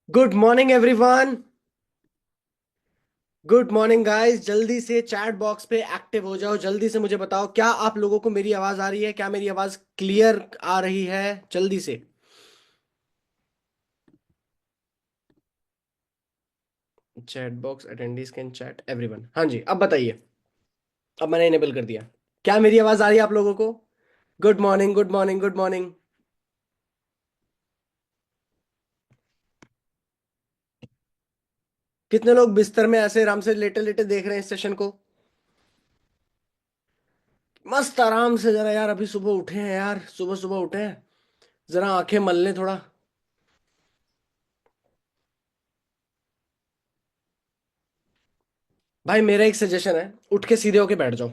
Good morning everyone. Good morning guys. जल्दी से chat box पे एक्टिव हो जाओ। जल्दी से मुझे बताओ, क्या आप लोगों को मेरी आवाज आ रही है? क्या मेरी आवाज क्लियर आ रही है? जल्दी से। Chat box attendees can chat everyone. हाँ जी, अब बताइए। अब मैंने इनेबल कर दिया। क्या मेरी आवाज आ रही है आप लोगों को? Good morning, good morning, good morning. कितने लोग बिस्तर में ऐसे आराम से लेटे लेटे देख रहे हैं इस सेशन को? मस्त आराम से। जरा यार, अभी सुबह उठे हैं यार, सुबह सुबह उठे हैं। जरा आंखें मल लें थोड़ा। भाई मेरा एक सजेशन है, उठ के सीधे होके बैठ जाओ।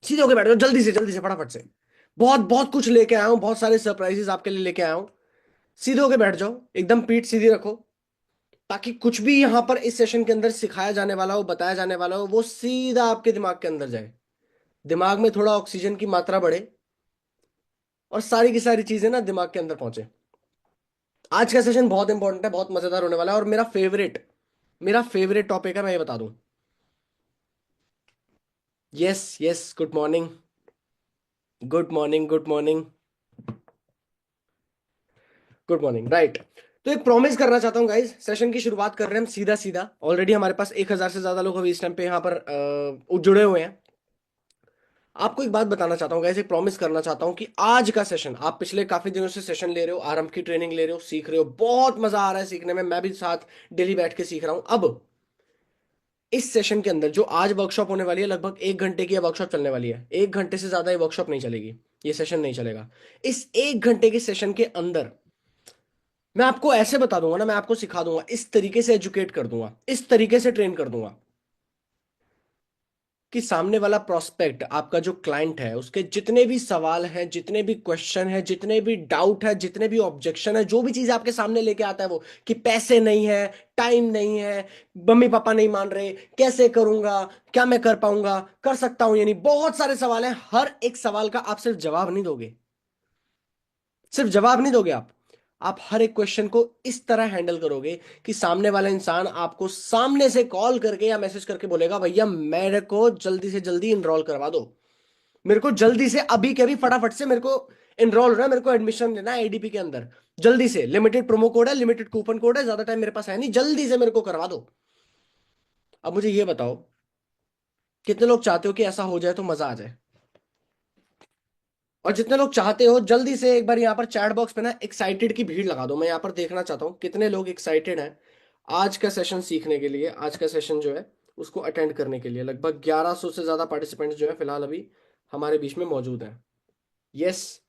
सीधे होके बैठ जाओ, जल्दी से फटाफट से। बहुत बहुत कुछ लेके आया हूँ, बहुत सारे सरप्राइजेस आपके लिए लेके आया हूँ। सीधे होके बैठ जाओ, एकदम पीठ सीधी रखो। ताकि कुछ भी यहाँ पर इस सेशन के अंदर सिखाया जाने वाला हो, बताया जाने वाला हो, वो सीधा आपके दिमाग के अंदर जाए। दिमाग में थोड़ा ऑक्सीजन की मात्रा बढ़े और सारी की सारी चीजें ना दिमाग के अंदर पहुंचे। आज का सेशन बहुत इंपॉर्टेंट है, बहुत मजेदार होने वाला है, और मेरा फेवरेट टॉपिक है, मैं ये बता दूं। Yes yes, good morning. Good morning, good morning. Good morning, right. तो एक प्रॉमिस करना चाहता हूँ गाइस, सेशन की शुरुआत कर रहे हैं हम सीधा सीधा। ऑलरेडी हमारे पास 1,000 से ज्यादा लोग अभी इस टाइम पे यहाँ पर जुड़े हुए हैं। आपको एक बात बताना चाहता हूँ गाइस, एक प्रॉमिस करना चाहता हूँ कि आज का सेशन, आप पिछले काफी दिनों से सेशन ले रहे हो, आरंभ की ट्रेनिंग ले रहे हो, सीख रहे हो, बहुत मजा आ रहा है सीखने में। मैं भी साथ डेली बैठ के सीख रहा हूँ। अब इस सेशन के अंदर जो आज वर्कशॉप होने वाली है, लगभग 1 घंटे की वर्कशॉप चलने वाली है। 1 घंटे से ज्यादा ये वर्कशॉप नहीं चलेगी, ये सेशन नहीं चलेगा। इस 1 घंटे के सेशन के अंदर मैं आपको ऐसे बता दूंगा ना, मैं आपको सिखा दूंगा, इस तरीके से एजुकेट कर दूंगा, इस तरीके से ट्रेन कर दूंगा कि सामने वाला प्रोस्पेक्ट, आपका जो क्लाइंट है, उसके जितने भी सवाल हैं, जितने भी क्वेश्चन है, जितने भी डाउट है, जितने भी ऑब्जेक्शन है, जो भी चीज आपके सामने लेके आता है वो, कि पैसे नहीं है, टाइम नहीं है, मम्मी पापा नहीं मान रहे, कैसे करूंगा, क्या मैं कर पाऊंगा, कर सकता हूं या नहीं, बहुत सारे सवाल हैं। हर एक सवाल का आप सिर्फ जवाब नहीं दोगे, सिर्फ जवाब नहीं दोगे आप हर एक क्वेश्चन को इस तरह हैंडल करोगे कि सामने वाला इंसान आपको सामने से कॉल करके या मैसेज करके बोलेगा, भैया मेरे को जल्दी से जल्दी इनरोल करवा दो, मेरे को जल्दी से अभी के अभी फटाफट से मेरे को इनरोल होना है, मेरे को एडमिशन लेना है एडीपी के अंदर। जल्दी से, लिमिटेड प्रोमो कोड है, लिमिटेड कूपन कोड है, ज्यादा टाइम मेरे पास है नहीं, जल्दी से मेरे को करवा दो। अब मुझे ये बताओ, कितने लोग चाहते हो कि ऐसा हो जाए तो मजा आ जाए? और जितने लोग चाहते हो, जल्दी से एक बार यहाँ पर चैट बॉक्स पे ना एक्साइटेड की भीड़ लगा दो। मैं यहाँ पर देखना चाहता हूँ कितने लोग एक्साइटेड हैं आज का सेशन सीखने के लिए, आज का सेशन जो है उसको अटेंड करने के लिए। लगभग 1100 से ज्यादा पार्टिसिपेंट्स जो है फिलहाल अभी हमारे बीच में मौजूद हैं। Yes,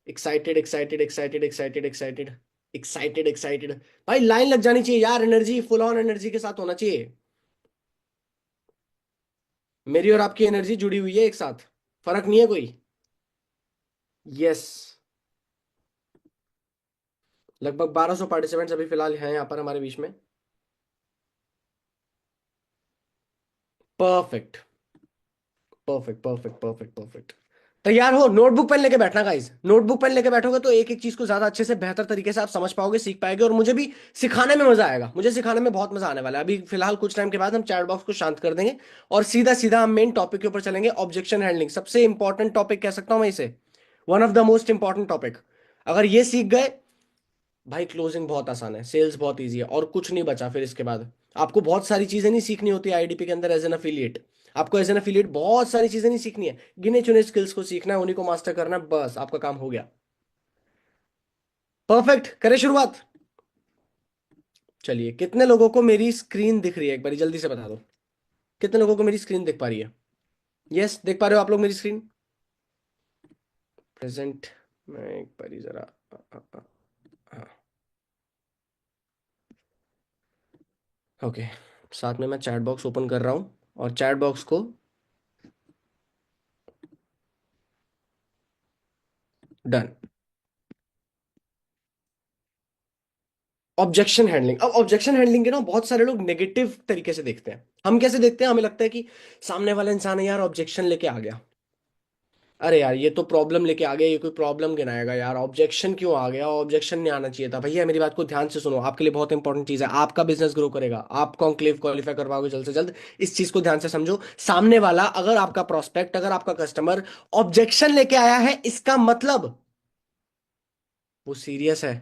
excited excited excited excited excited excited excited. भाई लाइन लग जानी चाहिए यार, एनर्जी फुल ऑन एनर्जी के साथ होना चाहिए। मेरी और आपकी एनर्जी जुड़ी हुई है एक साथ, फर्क नहीं है कोई। यस, लगभग 1200 पार्टिसिपेंट्स अभी फिलहाल हैं यहाँ पर हमारे बीच में। Perfect, perfect, perfect, perfect, perfect. तैयार हो? नोटबुक पेन लेके बैठना गाइस। नोटबुक पेन लेके बैठोगे तो एक एक चीज को ज्यादा अच्छे से, बेहतर तरीके से आप समझ पाओगे, सीख पाओगे, और मुझे भी सिखाने में मजा आएगा। मुझे सिखाने में बहुत मजा आने वाला है। अभी फिलहाल कुछ टाइम के बाद हम चैट बॉक्स को शांत कर देंगे और सीधा सीधा हम मेन टॉपिक के ऊपर चलेंगे। ऑब्जेक्शन हैंडलिंग, सबसे इंपॉर्टेंट टॉपिक कह सकता हूं मैं इसे, one of the most important topic. अगर ये सीख गए, भाई क्लोजिंग बहुत आसान है, सेल्स बहुत ईजी है, और कुछ नहीं बचा फिर इसके बाद। आपको बहुत सारी चीजें नहीं सीखनी होती आईडीपी के अंदर एज एन अफिलिएट। आपको एज एन अफिलिएट बहुत सारी चीजें नहीं सीखनी है, गिने चुने स्किल्स को सीखना है, उन्हीं को मास्टर करना है, बस आपका काम हो गया। परफेक्ट, करें शुरुआत। चलिए, कितने लोगों को मेरी स्क्रीन दिख रही है, एक बार जल्दी से बता दो। कितने लोगों को मेरी स्क्रीन दिख पा रही है? यस, देख पा रहे हो आप लोग मेरी स्क्रीन? प्रेजेंट। मैं एक बार जरा ओके, साथ में मैं चैट बॉक्स ओपन कर रहा हूं और चैट बॉक्स को डन। Objection handling. अब ऑब्जेक्शन हैंडलिंग के ना बहुत सारे लोग नेगेटिव तरीके से देखते हैं। हम कैसे देखते हैं? हमें लगता है कि सामने वाला इंसान है यार, ऑब्जेक्शन लेके आ गया, अरे यार ये तो प्रॉब्लम लेके आ गया, ये कोई प्रॉब्लम गिनाएगा यार, ऑब्जेक्शन क्यों आ गया? ऑब्जेक्शन नहीं आना चाहिए था भैया, मेरी बात को ध्यान से सुनो, आपके लिए बहुत इंपॉर्टेंट चीज है, आपका बिजनेस ग्रो करेगा, आप कॉन्क्लेव क्वालिफाई करवाओगे जल्द से जल्द। इस चीज को ध्यान से समझो, सामने वाला अगर आपका प्रोस्पेक्ट, अगर आपका कस्टमर ऑब्जेक्शन लेके आया है, इसका मतलब वो सीरियस है।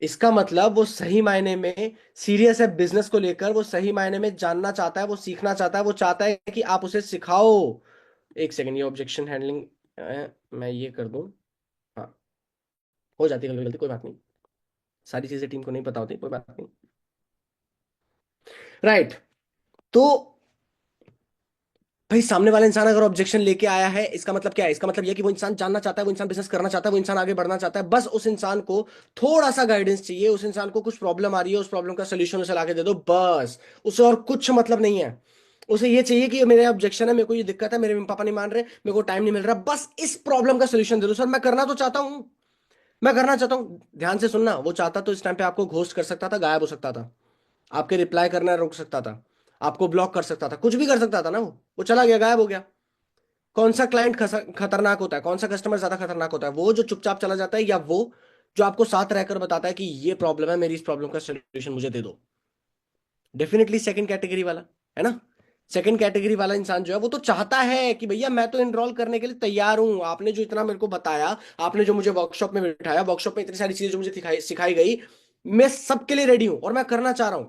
इसका मतलब वो सही मायने में सीरियस है बिजनेस को लेकर, वो सही मायने में जानना चाहता है, वो सीखना चाहता है, वो चाहता है कि आप उसे सिखाओ। एक सेकंड, ये ऑब्जेक्शन हैंडलिंग मैं ये कर दूं। हाँ, हो जाती है गलती गलती, कोई बात नहीं, सारी चीजें टीम को नहीं पता होती, कोई बात नहीं। राइट। तो भाई सामने वाला इंसान अगर ऑब्जेक्शन लेके आया है, इसका मतलब क्या है? इसका मतलब यह कि वो इंसान जानना चाहता है, वो इंसान बिजनेस करना चाहता है, वो इंसान आगे बढ़ना चाहता है, बस उस इंसान को थोड़ा सा गाइडेंस चाहिए, उस इंसान को कुछ प्रॉब्लम आ रही है, उस प्रॉब्लम का सोल्यूशन उसे लाके दे दो बस। उसे और कुछ मतलब नहीं है। उसे ये चाहिए कि मेरे ऑब्जेक्शन है, मेरे को ये दिक्कत है, मेरे मम्मी पापा नहीं मान रहे, मेरे को टाइम नहीं मिल रहा, बस इस प्रॉब्लम का सोल्यूशन दे दो। सर मैं करना तो चाहता हूं, मैं करना चाहता हूं, ध्यान से सुनना, वो चाहता तो इस टाइम पे आपको घोस्ट कर सकता था, गायब हो सकता था, आपके रिप्लाई करना रोक सकता था, आपको ब्लॉक कर सकता था, कुछ भी कर सकता था ना। वो चला गया, गायब हो गया। कौन सा क्लाइंट खतरनाक होता है, कौन सा कस्टमर ज्यादा खतरनाक होता है? वो जो चुपचाप चला जाता है, या वो जो आपको साथ रहकर बताता है कि ये प्रॉब्लम है, मेरी इस प्रॉब्लम का सोल्यूशन मुझे दे दो? डेफिनेटली सेकंड कैटेगरी वाला, है ना। सेकंड कैटेगरी वाला इंसान जो है, वो तो चाहता है कि भैया मैं तो एनरोल करने के लिए तैयार हूं, आपने जो इतना मेरे को बताया, आपने जो मुझे वर्कशॉप में बिठाया, वर्कशॉप में इतनी सारी चीजें जो मुझे सिखाई सिखाई गई, मैं सबके लिए रेडी हूं और मैं करना चाह रहा हूं।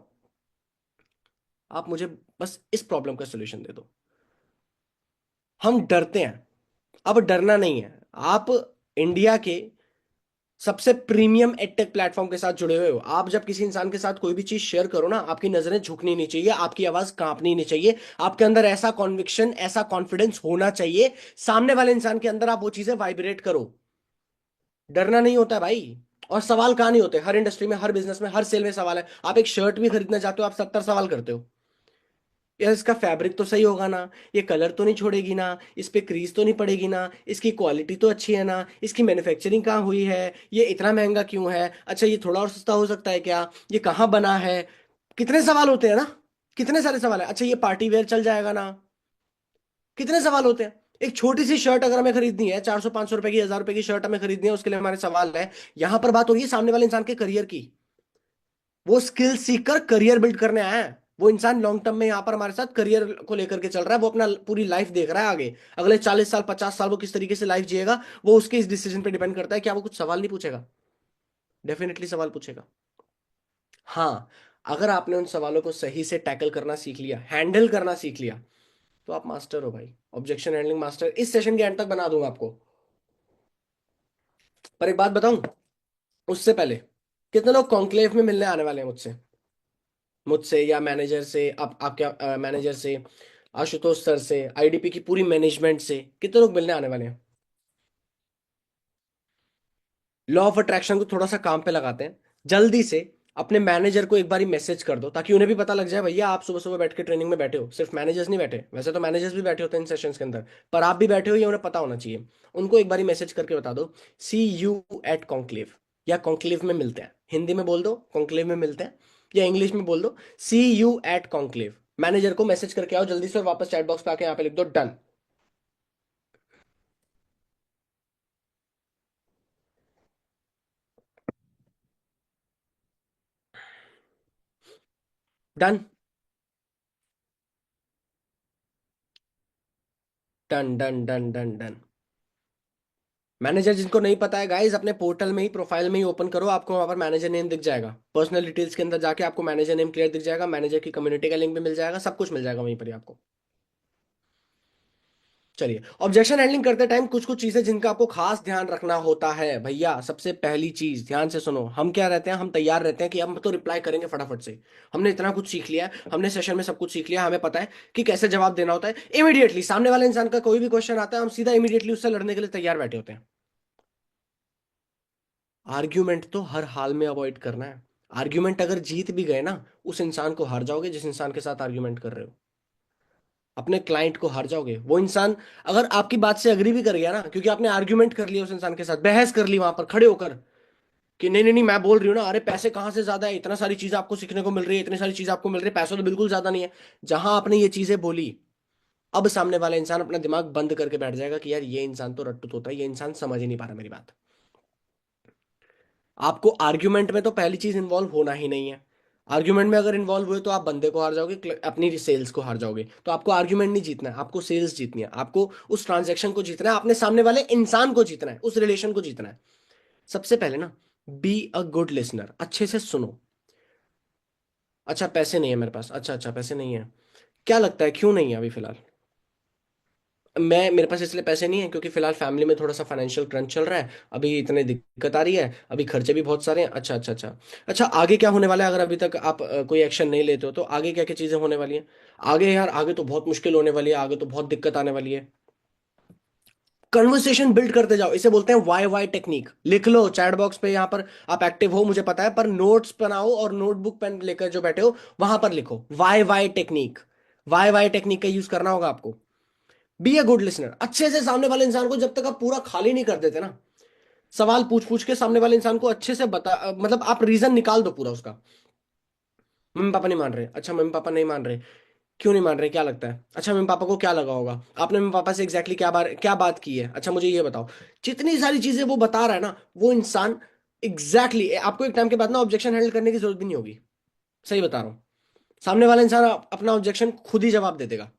आप मुझे बस इस प्रॉब्लम का सोल्यूशन दे दो। हम डरते हैं, अब डरना नहीं है। आप इंडिया के सबसे प्रीमियम एडटेक प्लेटफॉर्म के साथ जुड़े हुए हो। आप जब किसी इंसान के साथ कोई भी चीज शेयर करो ना, आपकी नजरें झुकनी नहीं चाहिए, आपकी आवाज कांपनी नहीं चाहिए, आपके अंदर ऐसा कॉन्विक्शन, ऐसा कॉन्फिडेंस होना चाहिए, सामने वाले इंसान के अंदर आप वो चीजें वाइब्रेट करो। डरना नहीं होता है भाई। और सवाल कहाँ नहीं होते, हर इंडस्ट्री में, हर बिजनेस में, हर सेल में सवाल है। आप एक शर्ट भी खरीदना चाहते हो, आप 70 सवाल करते हो। यार इसका फैब्रिक तो सही होगा ना, ये कलर तो नहीं छोड़ेगी ना, इस पे क्रीज तो नहीं पड़ेगी ना, इसकी क्वालिटी तो अच्छी है ना, इसकी मैन्युफैक्चरिंग कहाँ हुई है, ये इतना महंगा क्यों है, अच्छा ये थोड़ा और सस्ता हो सकता है क्या, ये कहाँ बना है? कितने सवाल होते हैं ना, कितने सारे सवाल है। अच्छा ये पार्टी वेयर चल जाएगा ना, कितने सवाल होते हैं। एक छोटी सी शर्ट अगर हमें खरीदनी है, 400 500 रुपए की, 1000 रुपए की शर्ट हमें खरीदनी है, उसके लिए हमारे सवाल है। यहां पर बात हो रही है सामने वाले इंसान के करियर की। वो स्किल सीख कर करियर बिल्ड करने आया है। वो इंसान लॉन्ग टर्म में यहाँ पर हमारे साथ करियर को लेकर के चल रहा है, वो अपना पूरी लाइफ देख रहा है आगे, अगले 40 साल 50 साल वो किस तरीके से लाइफ जिएगा, वो उसके इस डिसीजन पे डिपेंड करता है। क्या वो कुछ सवाल नहीं पूछेगा? डेफिनेटली सवाल पूछेगा। हाँ, अगर आपने उन सवालों को सही से टैकल करना सीख लिया, हैंडल करना सीख लिया, तो आप मास्टर हो भाई, ऑब्जेक्शन हैंडलिंग मास्टर। इस सेशन के एंड तक बना दूंगा आपको। पर एक बात बताऊं उससे पहले, कितने लोग कॉन्क्लेव में मिलने आने वाले हैं मुझसे? मुझसे या मैनेजर से, आप आपके मैनेजर से, आशुतोष सर से, आईडीपी की पूरी मैनेजमेंट से, कितने लोग मिलने आने वाले हैं? लॉ ऑफ अट्रैक्शन को थोड़ा सा काम पे लगाते हैं। जल्दी से अपने मैनेजर को एक बारी मैसेज कर दो, ताकि उन्हें भी पता लग जाए भैया आप सुबह सुबह बैठ के ट्रेनिंग में बैठे हो। सिर्फ मैनेजर्स नहीं बैठे, वैसे तो मैनेजर्स भी बैठे होते हैं इन सेशंस के अंदर, पर आप भी बैठे हो, ये उन्हें पता होना चाहिए। उनको एक बारी मैसेज करके बता दो, सी यू एट कॉन्क्लेव, या कॉन्क्लेव में मिलते हैं, हिंदी में बोल दो कॉन्क्लेव में मिलते हैं, या इंग्लिश में बोल दो सी यू एट कॉन्क्लेव। मैनेजर को मैसेज करके आओ जल्दी से, और वापस चैट बॉक्स पे आके यहाँ पे लिख दो done. Done done done done done done. Manager जिनको नहीं पता है गाइज, अपने पोर्टल में ही, प्रोफाइल में ही ओपन करो, आपको वहां पर मैनेजर नेम दिख जाएगा, पर्सनल डिटेल्स के अंदर जाके आपको मैनेजर नेम क्लियर दिख जाएगा, मैनेजर की कम्युनिटी का लिंक भी मिल जाएगा, सब कुछ मिल जाएगा वहीं पर ही आपको। चलिए, ऑब्जेक्शन हैंडलिंग करते टाइम कुछ कुछ चीजें जिनका आपको खास ध्यान रखना होता है भैया। सबसे पहली चीज ध्यान से सुनो, हम क्या रहते हैं, हम तैयार रहते हैं कि हम तो रिप्लाई करेंगे फटाफट से, हमने इतना कुछ सीख लिया है, हमने सेशन में सब कुछ सीख लिया, हमें पता है कि कैसे जवाब देना होता है। इमीडिएटली सामने वाले इंसान का कोई भी क्वेश्चन आता है, हम सीधा इमीडिएटली उससे लड़ने के लिए तैयार बैठे होते हैं। आर्ग्यूमेंट तो हर हाल में अवॉइड करना है। आर्ग्यूमेंट अगर जीत भी गए ना, उस इंसान को हार जाओगे जिस इंसान के साथ आर्ग्यूमेंट कर रहे हो, अपने क्लाइंट को हार जाओगे। वो इंसान अगर आपकी बात से अग्री भी कर गया ना, क्योंकि आपने आर्ग्यूमेंट कर लिया उस इंसान के साथ, बहस कर ली वहां पर खड़े होकर, कि नहीं नहीं नहीं मैं बोल रही हूँ ना, अरे पैसे कहाँ से ज्यादा है, इतना सारी चीजें आपको सीखने को मिल रही है, इतनी सारी चीजें आपको मिल रही है, पैसा तो बिल्कुल ज्यादा नहीं है। जहां आपने ये चीजें बोली, अब सामने वाला इंसान अपना दिमाग बंद करके बैठ जाएगा कि यार ये इंसान तो रट्टू तोता है, ये इंसान समझ ही नहीं पा रहा मेरी बात। आपको आर्ग्यूमेंट में तो पहली चीज इन्वॉल्व होना ही नहीं है। आर्ग्यूमेंट में अगर इन्वॉल्व हुए तो आप बंदे को हार जाओगे, अपनी सेल्स को हार जाओगे। तो आपको आर्ग्यूमेंट नहीं जीतना है, आपको सेल्स जीतनी है, आपको उस ट्रांजैक्शन को जीतना है, अपने सामने वाले इंसान को जीतना है, उस रिलेशन को जीतना है। सबसे पहले ना, बी अ गुड लिसनर, अच्छे से सुनो। अच्छा पैसे नहीं है मेरे पास, अच्छा अच्छा पैसे नहीं है, क्या लगता है क्यों नहीं है अभी फिलहाल? मैं मेरे पास इसलिए पैसे नहीं है क्योंकि फिलहाल फैमिली में थोड़ा सा फाइनेंशियल क्रंच चल रहा है, अभी इतने दिक्कत आ रही है, अभी खर्चे भी बहुत सारे हैं। अच्छा अच्छा अच्छा। अच्छा आगे क्या होने वाला है अगर अभी तक आप कोई एक्शन नहीं लेते हो, तो आगे क्या क्या चीजें होने वाली हैं? आगे यार, आगे तो बहुत मुश्किल होने वाली है, आगे तो बहुत दिक्कत आने वाली है। कन्वर्सेशन बिल्ड करते जाओ, इसे बोलते हैं वाई वाई टेक्निक। लिख लो चैट बॉक्स पे, यहाँ पर आप एक्टिव हो मुझे पता है, पर नोट्स बनाओ और नोटबुक पेन लेकर जो बैठे हो वहां पर लिखो why why technique. Why why technique का यूज करना होगा आपको। बी ए गुड लिसनर, अच्छे से सामने वाले इंसान को जब तक आप पूरा खाली नहीं कर देते ना, सवाल पूछ पूछ के सामने वाले इंसान को अच्छे से बता, मतलब आप रीजन निकाल दो पूरा उसका। मम्मी पापा नहीं मान रहे, अच्छा मम्मी पापा नहीं मान रहे, क्यों नहीं मान रहे, क्या लगता है, अच्छा मम्मी पापा को क्या लगा होगा, आपने मम्मी पापा से एग्जैक्टली क्या बात की है, अच्छा मुझे ये बताओ। जितनी सारी चीजें वो बता रहा है ना वो इंसान, आपको एक टाइम के बाद ना ऑब्जेक्शन हैंडल करने की जरूरत भी नहीं होगी। सही बता रहा हूँ। सामने वाला इंसान अपना ऑब्जेक्शन खुद ही जवाब दे देगा।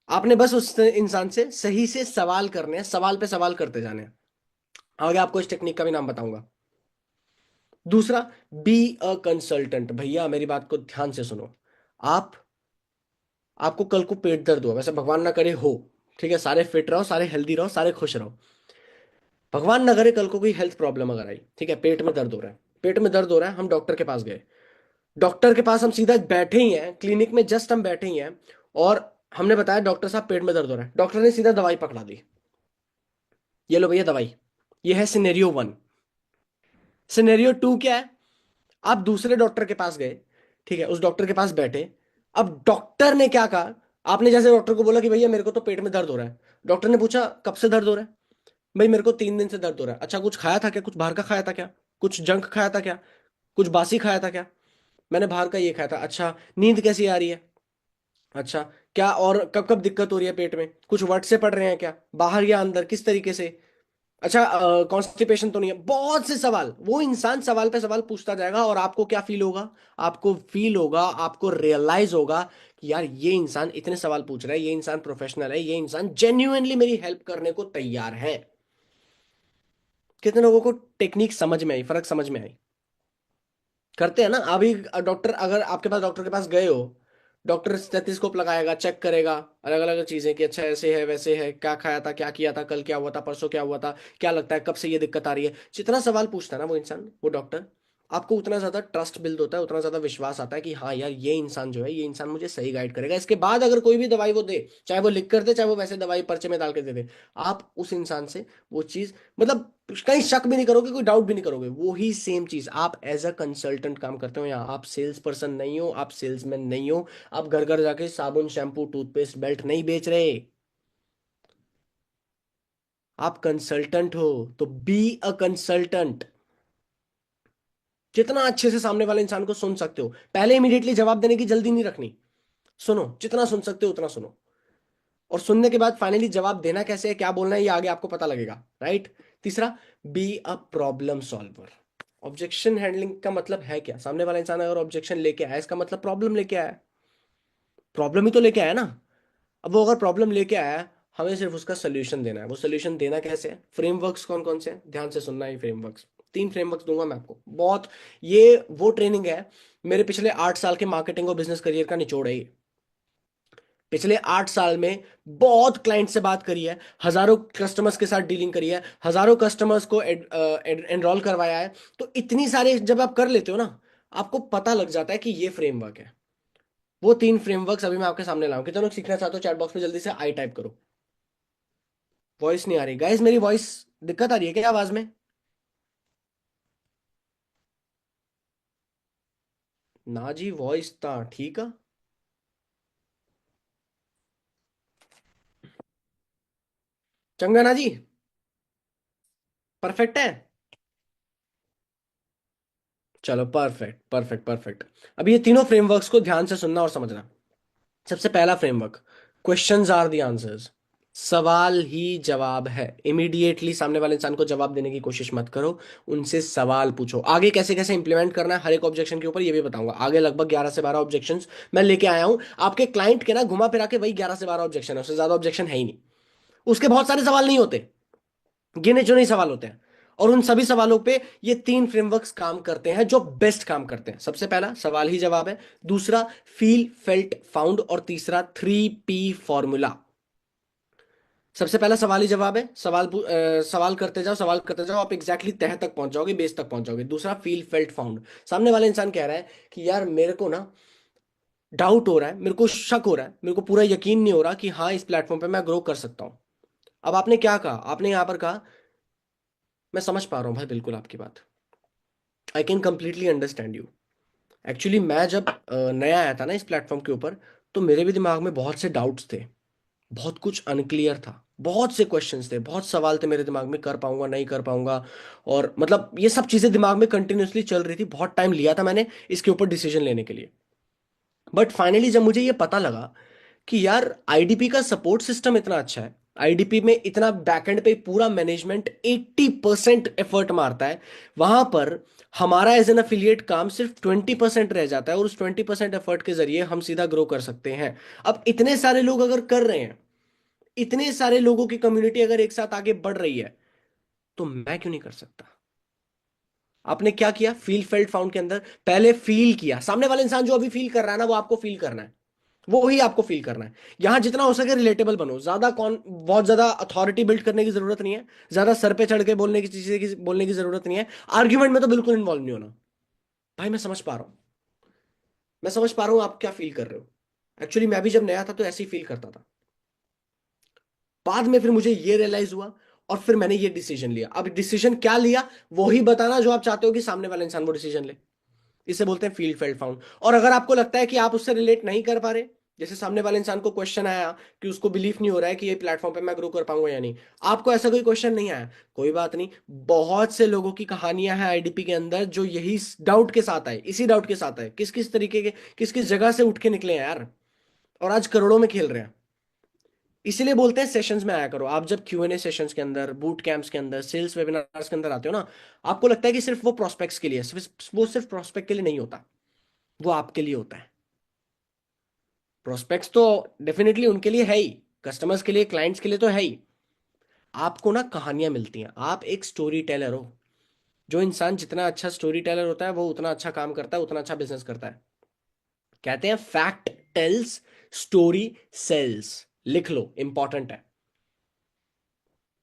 आपने बस उस इंसान से सही से सवाल करने हैं, सवाल पे सवाल करते जाने हैं। आगे आपको इस टेक्निक का भी नाम बताऊंगा। दूसरा, बी अ कंसल्टेंट। भैया मेरी बात को ध्यान से सुनो। आप आपको कल को पेट दर्द हुआ, वैसे भगवान ना करे हो, ठीक है, सारे फिट रहो, सारे हेल्दी रहो, सारे खुश रहो। भगवान ना करे कल को कोई हेल्थ प्रॉब्लम अगर आई, ठीक है, पेट में दर्द हो रहा है, पेट में दर्द हो रहा है, हम डॉक्टर के पास गए। डॉक्टर के पास हम सीधा बैठे ही हैं, क्लिनिक में जस्ट हम बैठे ही हैं, और हमने बताया डॉक्टर साहब पेट में दर्द हो रहा है, डॉक्टर ने सीधा दवाई पकड़ा दी। ये लो भैया दवाई। ये है सिनेरियो वन। सिनेरियो टू क्या है? आप दूसरे डॉक्टर के पास गए, ठीक है, उस डॉक्टर के पास बैठे। अब डॉक्टर ने क्या कहा? आपने जैसे डॉक्टर को बोला कि भैया मेरे को तो पेट में दर्द हो रहा है। डॉक्टर ने पूछा कब से दर्द हो रहा है? भाई मेरे को 3 दिन से दर्द हो रहा है। अच्छा कुछ खाया था क्या, कुछ बाहर का खाया था क्या, कुछ जंक खाया था क्या, कुछ बासी खाया था क्या? मैंने बाहर का ये खाया था। अच्छा नींद कैसी आ रही है? अच्छा, क्या और कब कब दिक्कत हो रही है पेट में, कुछ वट से पड़ रहे हैं क्या, बाहर या अंदर, किस तरीके से? अच्छा कॉन्स्टिपेशन तो नहीं है? बहुत से सवाल, वो इंसान सवाल पे सवाल पूछता जाएगा, और आपको क्या फील होगा? आपको फील होगा, आपको रियलाइज होगा कि यार ये इंसान इतने सवाल पूछ रहा है, ये इंसान प्रोफेशनल है, ये इंसान जेन्युइनली मेरी हेल्प करने को तैयार है। कितने लोगों को टेक्निक समझ में आई, फर्क समझ में आई? करते हैं ना अभी। डॉक्टर, अगर आपके पास डॉक्टर के पास गए हो, डॉक्टर स्टेथोस्कोप लगाएगा, चेक करेगा अलग अलग चीजें कि अच्छा ऐसे है वैसे है, क्या खाया था, क्या किया था, कल क्या हुआ था, परसों क्या हुआ था, क्या लगता है कब से ये दिक्कत आ रही है। जितना सवाल पूछता है ना वो इंसान, वो डॉक्टर, आपको उतना ज्यादा ट्रस्ट बिल्ड होता है, उतना ज्यादा विश्वास आता है कि हाँ यार ये इंसान जो है, ये इंसान मुझे सही गाइड करेगा। इसके बाद अगर कोई भी दवाई वो दे, चाहे वो लिख कर दे, चाहे वो वैसे दवाई पर्चे में डाल के दे दे, आप उस इंसान से वो चीज, मतलब कहीं शक भी नहीं करोगे, कोई डाउट भी नहीं करोगे। वो ही सेम चीज आप एज अ कंसल्टेंट काम करते हो यहाँ। आप सेल्स पर्सन नहीं हो, आप सेल्समैन नहीं हो, आप घर घर जाके साबुन शैम्पू टूथपेस्ट बेल्ट नहीं बेच रहे, आप कंसल्टेंट हो। तो बी अ कंसल्टेंट। जितना अच्छे से सामने वाले इंसान को सुन सकते हो, पहले इमीडिएटली जवाब देने की जल्दी नहीं रखनी। सुनो, जितना सुन सकते हो उतना सुनो, और सुनने के बाद फाइनली जवाब देना कैसे है, क्या बोलना है, ये आगे आपको पता लगेगा, राइट? तीसरा, be a problem solver. Objection handling का मतलब है क्या? सामने वाला इंसान अगर ऑब्जेक्शन लेके आया, इसका मतलब प्रॉब्लम लेके आया है। प्रॉब्लम ही तो लेके आया ना। अब वो अगर प्रॉब्लम लेके आया है, हमें सिर्फ उसका सोल्यूशन देना है। वो सोल्यूशन देना कैसे है? फ्रेमवर्क्स कौन कौन से हैं? ध्यान से सुनना, ये फ्रेमवर्क्स, 3 फ्रेमवर्क्स दूंगा मैं आपको, बहुत। ये वो ट्रेनिंग है, मेरे पिछले 8 साल के मार्केटिंग और बिजनेस करियर का निचोड़ है ये। पिछले 8 साल में बहुत क्लाइंट से बात करी है, हजारों कस्टमर्स के साथ डीलिंग करी है, हजारों कस्टमर्स को एनरोल करवाया है। तो इतनी सारे जब आप कर लेते हो ना, आपको पता लग जाता है कि ये फ्रेमवर्क है। वो 3 फ्रेमवर्क्स अभी मैं आपके सामने लाऊं। कितने लोग सीखना चाहते हो चैट बॉक्स में जल्दी से आई टाइप करो। वॉइस नहीं आ रही गाइस, मेरी वॉइस दिक्कत आ रही है क्या आवाज में? ना जी, वॉइस ता ठीक है। चंगा ना जी, परफेक्ट है। चलो परफेक्ट परफेक्ट परफेक्ट। अब ये तीनों फ्रेमवर्क्स को ध्यान से सुनना और समझना। सबसे पहला framework, questions are the answers. सवाल ही जवाब है। इमीडिएटली सामने वाले इंसान को जवाब देने की कोशिश मत करो, उनसे सवाल पूछो। आगे कैसे कैसे इंप्लीमेंट करना है हर एक ऑब्जेक्शन के ऊपर ये भी बताऊंगा। आगे लगभग 11 से 12 ऑब्जेक्शंस मैं लेके आया हूं आपके क्लाइंट के ना, घुमा फिरा के वही 11 से 12 ऑब्जेक्शन है, उससे ज्यादा ऑब्जेक्शन है ही नहीं। उसके बहुत सारे सवाल नहीं होते, गिने चुने ही सवाल होते हैं। और उन सभी सवालों पे ये तीन फ्रेमवर्क्स काम करते हैं जो बेस्ट काम करते हैं। सबसे पहला सवाल ही जवाब है, दूसरा फील फेल्ट फाउंड, और तीसरा 3P फॉर्मूला। सबसे पहला सवाल ही जवाब है, सवाल करते जाओ, सवाल करते जाओ, आप एग्जैक्टली तह तक पहुंच जाओगे, बेस तक पहुंच जाओगे। दूसरा फील फेल्ट फाउंड, सामने वाला इंसान कह रहा है कि यार मेरे को ना डाउट हो रहा है, मेरे को शक हो रहा है, मेरे को पूरा यकीन नहीं हो रहा कि हाँ इस प्लेटफॉर्म पे मैं ग्रो कर सकता हूं। अब आपने क्या कहा, आपने यहां पर कहा मैं समझ पा रहा हूं भाई बिल्कुल आपकी बात, I can completely understand you. Actually मैं जब नया आया था ना इस प्लेटफॉर्म के ऊपर, तो मेरे भी दिमाग में बहुत से डाउट्स थे, बहुत कुछ अनक्लियर था, बहुत से क्वेश्चंस थे, बहुत सवाल थे मेरे दिमाग में, कर पाऊंगा नहीं कर पाऊंगा। और मतलब ये सब चीजें दिमाग में कंटिन्यूअसली चल रही थी, बहुत टाइम लिया था मैंने इसके ऊपर डिसीजन लेने के लिए। बट फाइनली जब मुझे ये पता लगा कि यार आईडीपी का सपोर्ट सिस्टम इतना अच्छा है, आईडीपी में इतना बैकएंड पे पूरा मैनेजमेंट 80% एफर्ट मारता है, वहां पर हमारा एज एन अफिलिएट काम सिर्फ 20% रह जाता है, और उस 20% एफर्ट के जरिए हम सीधा ग्रो कर सकते हैं। अब इतने सारे लोग अगर कर रहे हैं, इतने सारे लोगों की कम्युनिटी अगर एक साथ आगे बढ़ रही है, तो मैं क्यों नहीं कर सकता। आपने क्या किया फील फेल्ट फाउंड के अंदर, पहले फील किया, सामने वाला इंसान जो अभी फील कर रहा है ना वो आपको फील करना है, वो ही आपको फील करना है। यहां जितना हो सके रिलेटेबल बनो, ज्यादा कौन बहुत ज्यादा अथॉरिटी बिल्ड करने की जरूरत नहीं है, ज्यादा सर पे चढ़ के बोलने की चीजें की बोलने की जरूरत नहीं है, आर्ग्यूमेंट में तो बिल्कुल इन्वॉल्व नहीं होना। भाई मैं समझ पा रहा हूं, मैं समझ पा रहा हूं आप क्या फील कर रहे हो। एक्चुअली मैं भी जब नया था तो ऐसे ही फील करता था, बाद में फिर मुझे ये रियलाइज हुआ, और फिर मैंने ये डिसीजन लिया। अब डिसीजन क्या लिया, वो ही बताना जो आप चाहते हो कि सामने वाला इंसान वो डिसीजन ले। इसे बोलते हैं फील्ड फेल्ड फाउंड। और अगर आपको लगता है कि आप उससे रिलेट नहीं कर पा रहे, जैसे सामने वाले इंसान को क्वेश्चन आया कि उसको बिलीफ नहीं हो रहा है कि ये प्लेटफॉर्म पे मैं ग्रो कर पाऊंगा या नहीं, आपको ऐसा कोई क्वेश्चन नहीं आया, कोई बात नहीं। बहुत से लोगों की कहानियां हैं आईडीपी के अंदर जो यही डाउट के साथ आए, इसी डाउट के साथ आए, किस किस तरीके के, किस किस जगह से उठ के निकले हैं यार, और आज करोड़ों में खेल रहे हैं। इसीलिए बोलते हैं सेशंस में आया करो। आप जब Q&A सेशंस के अंदर, बूट कैंप्स के अंदर, सेल्स वेबिनार्स के अंदर आते हो ना, आपको लगता है कि सिर्फ वो प्रोस्पेक्ट्स के लिए, वो सिर्फ प्रोस्पेक्ट के लिए नहीं होता, वो आपके लिए होता है। प्रोस्पेक्ट्स तो डेफिनेटली उनके लिए है ही, कस्टमर्स के लिए, क्लाइंट्स के लिए तो है ही। आपको ना कहानियां मिलती हैं, आप एक स्टोरी टेलर हो। जो इंसान जितना अच्छा स्टोरी टेलर होता है वो उतना अच्छा काम करता है, उतना अच्छा बिजनेस करता है। कहते हैं फैक्ट टेल्स, स्टोरी सेल्स। लिख लो, इंपॉर्टेंट है।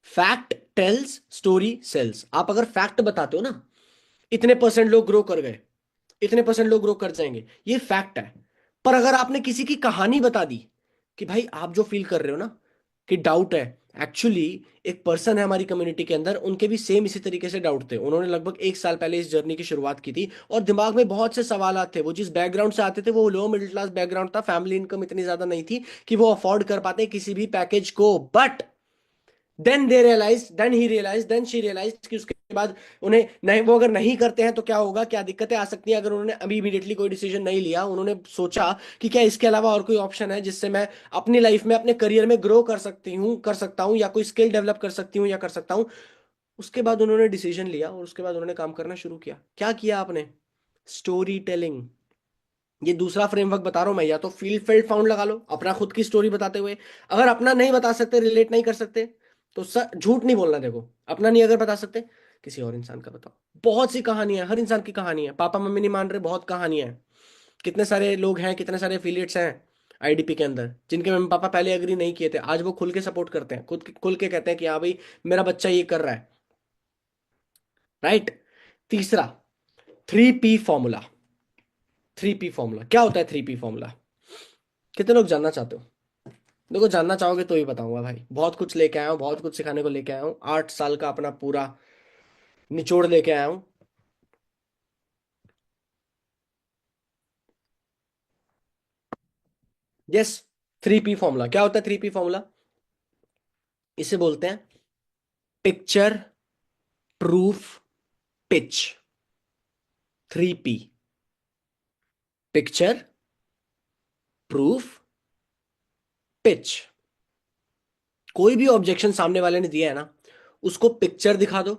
Fact tells, story sells. आप अगर फैक्ट बताते हो ना, इतने परसेंट लोग ग्रो कर गए, इतने परसेंट लोग ग्रो कर जाएंगे, ये फैक्ट है। पर अगर आपने किसी की कहानी बता दी कि भाई आप जो फील कर रहे हो ना कि डाउट है, एक्चुअली एक पर्सन है हमारी कम्युनिटी के अंदर, उनके भी सेम इसी तरीके से डाउट थे, उन्होंने लगभग 1 साल पहले इस जर्नी की शुरुआत की थी, और दिमाग में बहुत से सवाल थे। वो जिस बैकग्राउंड से आते थे वो लो मिडिल क्लास बैकग्राउंड था, फैमिली इनकम इतनी ज्यादा नहीं थी कि वो अफोर्ड कर पाते किसी भी पैकेज को। बट देन शी रियलाइज कि उसके बाद उन्हें नहीं, वो अगर नहीं करते हैं तो क्या होगा, क्या दिक्कतें आ सकती हैं। अगर उन्होंने अभी इमीडिएटली कोई डिसीजन नहीं लिया, उन्होंने सोचा कि क्या इसके अलावा और कोई ऑप्शन है जिससे मैं अपनी लाइफ में, अपने करियर में ग्रो कर सकती हूँ, कर सकता हूँ, या कोई स्किल डेवलप कर सकती हूँ या कर सकता हूँ। उसके बाद उन्होंने डिसीजन लिया और उसके बाद उन्होंने काम करना शुरू किया। क्या किया आपने, स्टोरी टेलिंग। ये दूसरा फ्रेमवर्क बता रहा हूं मैं, या तो फील फेल्ड फाउंड लगा लो अपना खुद की स्टोरी बताते हुए। अगर अपना नहीं बता सकते, रिलेट नहीं कर सकते, तो झूठ नहीं बोलना। देखो अपना नहीं अगर बता सकते, किसी और इंसान का बताओ। बहुत सी कहानियां, हर इंसान की कहानी है, पापा मम्मी नहीं मान रहे, बहुत कहानियां हैं। कितने सारे लोग हैं, कितने सारे एफिलिएट्स हैं आईडीपी के अंदर, जिनके मम्मी पापा पहले एग्री नहीं किए थे, आज वो खुल के सपोर्ट करते हैं, खुद खुल के कहते हैं कि हाँ भाई मेरा बच्चा ये कर रहा है। राइट। तीसरा, 3P फॉर्मूला। 3P फॉर्मूला क्या होता है, 3P फॉर्मूला कितने लोग जानना चाहते हो। देखो जानना चाहोगे तो ही बताऊंगा भाई, बहुत कुछ लेके आया हूँ, बहुत कुछ सिखाने को लेके आया हूँ, 8 साल का अपना पूरा निचोड़ लेके आया हूँ। यस। 3P फॉर्मूला क्या होता है, 3P फॉर्मूला इसे बोलते हैं picture, proof, pitch. 3P, picture, proof, pitch. कोई भी ऑब्जेक्शन सामने वाले ने दिया है ना, उसको पिक्चर दिखा दो।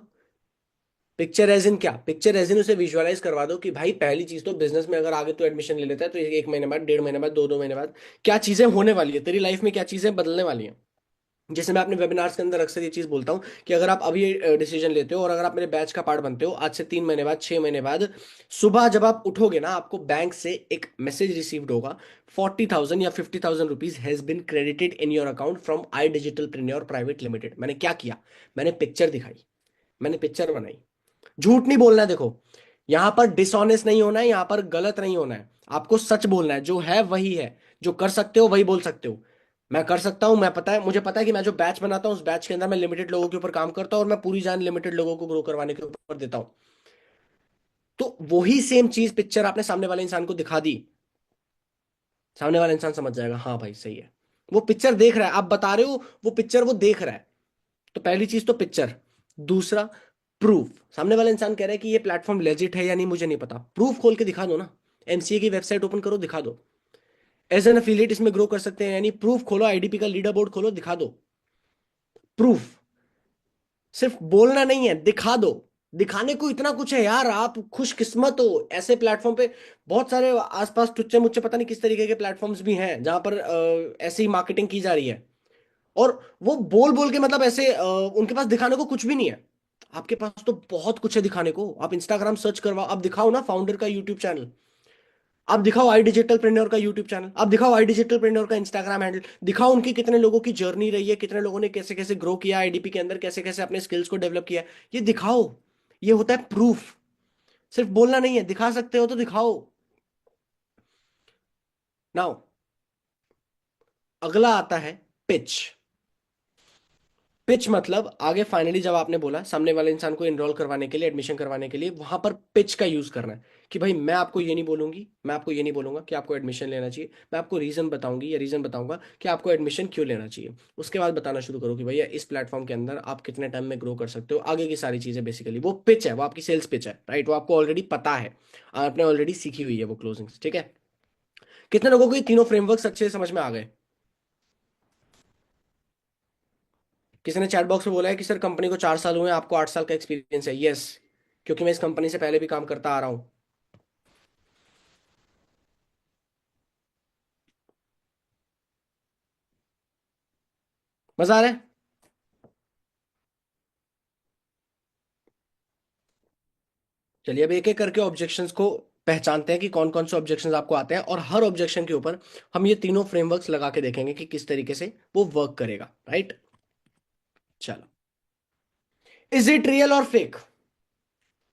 पिक्चर एज इन क्या, पिक्चर एज इन उसे विजुअलाइज करवा दो कि भाई पहली चीज तो बिजनेस में अगर आगे तो एडमिशन ले लेता है तो 1 महीने बाद, 1.5 महीने बाद, 2 2 महीने बाद क्या चीजें होने वाली है तेरी लाइफ में, क्या चीजें बदलने वाली हैं। जैसे मैं अपने वेबिनार्स के अंदर अक्सर ये चीज बोलता हूँ कि अगर आप अभी डिसीजन लेते हो और अगर आप मेरे बैच का पार्ट बनते हो, आज से 3 महीने बाद, 6 महीने बाद, सुबह जब आप उठोगे ना, आपको बैंक से एक मैसेज रिसीव्ड होगा, 40,000 या 50,000 rupees has been credited in your account from I digital preneur private limited. मैंने क्या किया, मैंने पिक्चर दिखाई, मैंने पिक्चर बनाई। झूठ नहीं बोलना है, देखो यहां पर डिसऑनेस्ट नहीं होना है, यहां पर गलत नहीं होना है, आपको सच बोलना है, जो है वही है, जो कर सकते हो वही बोल सकते हो। मैं कर सकता हूं, मैं पता है, मुझे पता है कि मैं जो बैच बनाता हूं उस बैच के अंदर मैं लिमिटेड लोगों के ऊपर काम करता हूं और मैं पूरी जान लिमिटेड लोगों को ग्रो करवाने के ऊपर देता हूं। तो वही सेम चीज पिक्चर आपने सामने वाले इंसान को दिखा दी, सामने वाला इंसान समझ जाएगा हाँ भाई सही है। वो पिक्चर देख रहा है, आप बता रहे हो, वो पिक्चर वो देख रहा है। तो पहली चीज तो पिक्चर। दूसरा, प्रूफ। सामने वाला इंसान कह रहा है कि ये प्लेटफॉर्म लेजिट है या नहीं मुझे नहीं पता, प्रूफ खोल के दिखा दो ना। एमसीए की वेबसाइट ओपन करो, दिखा दो। एज एन एफिलिएट इसमें ग्रो कर सकते हैं, यानी प्रूफ खोलो, आईडीपी का लीडर बोर्ड खोलो, दिखा दो। प्रूफ। सिर्फ बोलना नहीं है, दिखा दो। दिखाने को इतना कुछ है यार, आप खुशकिस्मत हो ऐसे प्लेटफॉर्म पे। बहुत सारे आसपास टुच्चे मुच्चे पता नहीं किस तरीके के प्लेटफॉर्म्स भी हैं जहां पर ऐसी ही मार्केटिंग की जा रही है। और वो बोल बोल के मतलब ऐसे उनके पास दिखाने को कुछ भी नहीं है। आपके पास तो बहुत कुछ है दिखाने को। आप इंस्टाग्राम सर्च करवाओ, आप दिखाओ ना फाउंडर का यूट्यूब चैनल, आप दिखाओ आई डिजिटल प्रेन्योर का यूट्यूब चैनल, आप दिखाओ आई डिजिटल प्रेन्योर का इंस्टाग्राम हैंडल, दिखाओ उनकी कितने लोगों की जर्नी रही है, कितने लोगों ने कैसे कैसे ग्रो किया आईडीपी के अंदर, कैसे कैसे अपने स्किल्स को डेवलप किया। ये दिखाओ। ये होता है प्रूफ। सिर्फ बोलना नहीं है, दिखा सकते हो तो दिखाओ। नाउ अगला आता है पिच। पिच मतलब आगे फाइनली जब आपने बोला सामने वाले इंसान को इनरोल करवाने के लिए, एडमिशन करवाने के लिए, वहां पर पिच का यूज करना है कि भाई मैं आपको ये नहीं बोलूंगी, मैं आपको ये नहीं बोलूंगा कि आपको एडमिशन लेना चाहिए, मैं आपको रीजन बताऊंगी या रीजन बताऊंगा कि आपको एडमिशन क्यों लेना चाहिए। उसके बाद बताना शुरू करो कि भैया इस प्लेटफॉर्म के अंदर आप कितने टाइम में ग्रो कर सकते हो, आगे की सारी चीजें। बेसिकली वो पिच है, वो आपकी सेल्स पिच है, राइट। वो आपको ऑलरेडी पता है, आपने ऑलरेडी सीखी हुई है वो क्लोजिंग, ठीक है। कितने लोगों को ये तीनों फ्रेमवर्क अच्छे से समझ में आ गए। किसी ने चैट बॉक्स में बोला है कि सर कंपनी को 4 साल हुए हैं, आपको 8 साल का एक्सपीरियंस है। यस, क्योंकि मैं इस कंपनी से पहले भी काम करता आ रहा हूं। मजा आ रहा है। चलिए अब एक एक करके ऑब्जेक्शंस को पहचानते हैं कि कौन कौन से ऑब्जेक्शंस आपको आते हैं, और हर ऑब्जेक्शन के ऊपर हम ये तीनों फ्रेमवर्क्स लगा के देखेंगे कि किस तरीके से वो वर्क करेगा, राइट। चलो, इज इट रियल और फेक,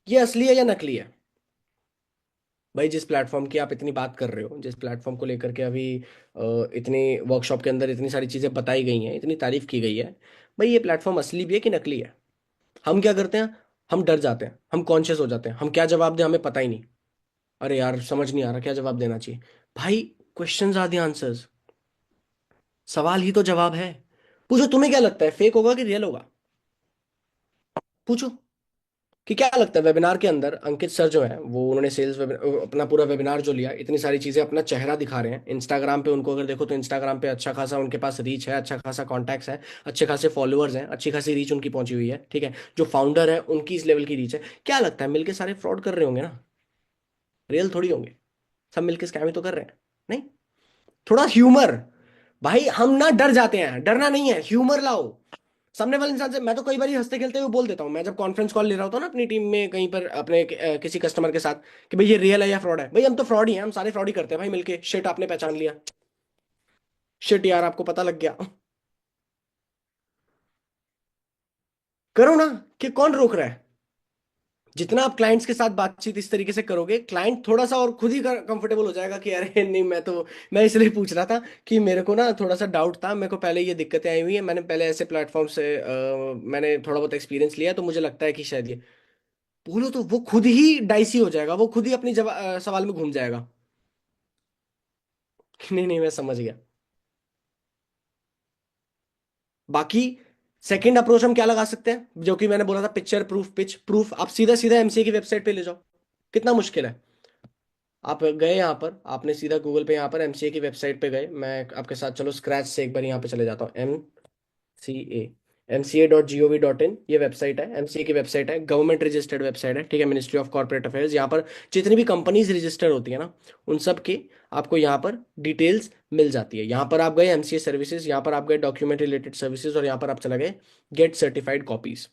ये असली है या नकली है। भाई जिस प्लेटफॉर्म की आप इतनी बात कर रहे हो, जिस प्लेटफॉर्म को लेकर के अभी इतनी वर्कशॉप के अंदर इतनी सारी चीजें बताई गई हैं, इतनी तारीफ की गई है, भाई ये प्लेटफॉर्म असली भी है कि नकली है। हम क्या करते हैं, हम डर जाते हैं, हम कॉन्शियस हो जाते हैं, हम क्या जवाब दें हमें पता ही नहीं। अरे यार समझ नहीं आ रहा क्या जवाब देना चाहिए। भाई क्वेश्चंस आर द आंसर्स। सवाल ही तो जवाब है। पूछो तुम्हें क्या लगता है, फेक होगा कि रियल होगा। पूछो कि क्या लगता है। वेबिनार के अंदर अंकित सर जो है वो, उन्होंने सेल्स अपना पूरा वेबिनार जो लिया, इतनी सारी चीजें, अपना चेहरा दिखा रहे हैं। इंस्टाग्राम पे उनको अगर देखो तो इंस्टाग्राम पे अच्छा खासा उनके पास रीच है, अच्छा खासा कॉन्टैक्ट्स है, अच्छे खासे फॉलोअर्स हैं, अच्छी खासी रीच उनकी पहुंची हुई है, ठीक है। जो फाउंडर है उनकी इस लेवल की रीच है। क्या लगता है मिलके सारे फ्रॉड कर रहे होंगे ना, रियल थोड़ी होंगे। सब मिलके स्कैम ही तो कर रहे हैं। नहीं, थोड़ा ह्यूमर। भाई हम ना डर जाते हैं, डरना नहीं है, ह्यूमर लाओ। सामने वाले इंसान से मैं तो कई बार हंसते खेलते हुए बोल देता हूँ, मैं जब कॉन्फ्रेंस कॉल ले रहा होता हूँ ना अपनी टीम में कहीं पर अपने किसी कस्टमर के साथ, कि भाई ये रियल है या फ्रॉड है। भाई हम तो फ्रॉड ही हैं, हम सारे फ्रॉड ही करते हैं भाई मिलके। शिट आपने पहचान लिया, शिट यार आपको पता लग गया। करो ना, कि कौन रोक रहा है। जितना आप क्लाइंट्स के साथ बातचीत इस तरीके से करोगे, क्लाइंट थोड़ा सा और खुद ही कंफर्टेबल हो जाएगा कि अरे नहीं मैं तो, मैं इसलिए पूछ रहा था कि मेरे को ना थोड़ा सा डाउट था, मेरे को पहले ये दिक्कतें आई हुई है, मैंने पहले ऐसे प्लेटफॉर्म से मैंने थोड़ा बहुत एक्सपीरियंस लिया है, तो मुझे लगता है कि शायद ये। बोलो तो वो खुद ही डाइसी हो जाएगा, वो खुद ही अपनी सवाल में घूम जाएगा। नहीं नहीं मैं समझ गया। बाकी सेकंड अप्रोच हम क्या लगा सकते हैं, जो कि मैंने बोला था, पिक्चर प्रूफ, पिच प्रूफ। आप सीधा सीधा एमसीए की वेबसाइट पे ले जाओ, कितना मुश्किल है। आप गए यहाँ पर, आपने सीधा गूगल पे यहाँ पर एमसीए की वेबसाइट पे गए। मैं आपके साथ चलो स्क्रैच से एक बार यहाँ पे चले जाता हूँ। MCA, MCA.gov.in ये वेबसाइट है, एमसीए की वेबसाइट है, गवर्नमेंट रजिस्टर्ड वेबसाइट है, ठीक है, मिनिस्ट्री ऑफ कॉर्पोरेट अफेयर्स। यहाँ पर जितनी भी कंपनीज रजिस्टर्ड होती है ना, उन सब की आपको यहाँ पर डिटेल्स मिल जाती है। यहाँ पर आप गए एमसीए सर्विसेज, यहाँ पर आप गए डॉक्यूमेंट रिलेटेड सर्विसेज, और यहाँ पर आप चला गए गेट सर्टिफाइड कॉपीज।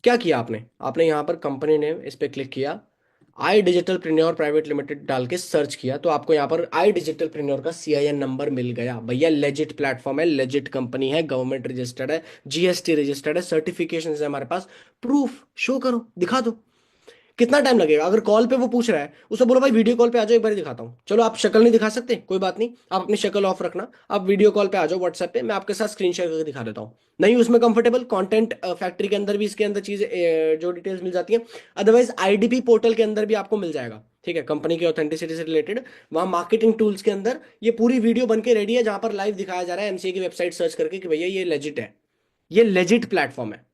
क्या किया आपने, आपने यहाँ पर कंपनी नेम इस पे क्लिक किया, आई डिजिटल प्रीन्योर प्राइवेट लिमिटेड डाल के सर्च किया, तो आपको यहाँ पर आई डिजिटल प्रीन्योर का CIN नंबर मिल गया। भैया लेजिट प्लेटफॉर्म है, लेजिट कंपनी है, गवर्नमेंट रजिस्टर्ड है, GST रजिस्टर्ड है, सर्टिफिकेशन है हमारे पास। प्रूफ शो करो, दिखा दो। कितना टाइम लगेगा? अगर कॉल पे वो पूछ रहा है, उसे बोलो भाई वीडियो कॉल पे आ जाओ, एक बार ही दिखाता हूँ। चलो आप शक्ल नहीं दिखा सकते, कोई बात नहीं, आप अपनी शक्ल ऑफ रखना, आप वीडियो कॉल पे आ जाओ व्हाट्सएप पे, मैं आपके साथ स्क्रीन शेयर करके दिखा देता हूँ। नहीं उसमें कंफर्टेबल, कंटेंट फैक्ट्री के अंदर भी इसके अंदर चीजें जो डिटेल्स मिल जाती है। अदरवाइज IDP पोर्टल के अंदर भी आपको मिल जाएगा, ठीक है, कंपनी की ऑथेंटिसिटी से रिलेटेड। वहां मार्केटिंग टूल्स के अंदर ये पूरी वीडियो बन के रेडी है, जहां पर लाइव दिखाया जा रहा है एमसीए की वेबसाइट सर्च करके कि भैया ये लेजिट है, ये लेजिट प्लेटफॉर्म है।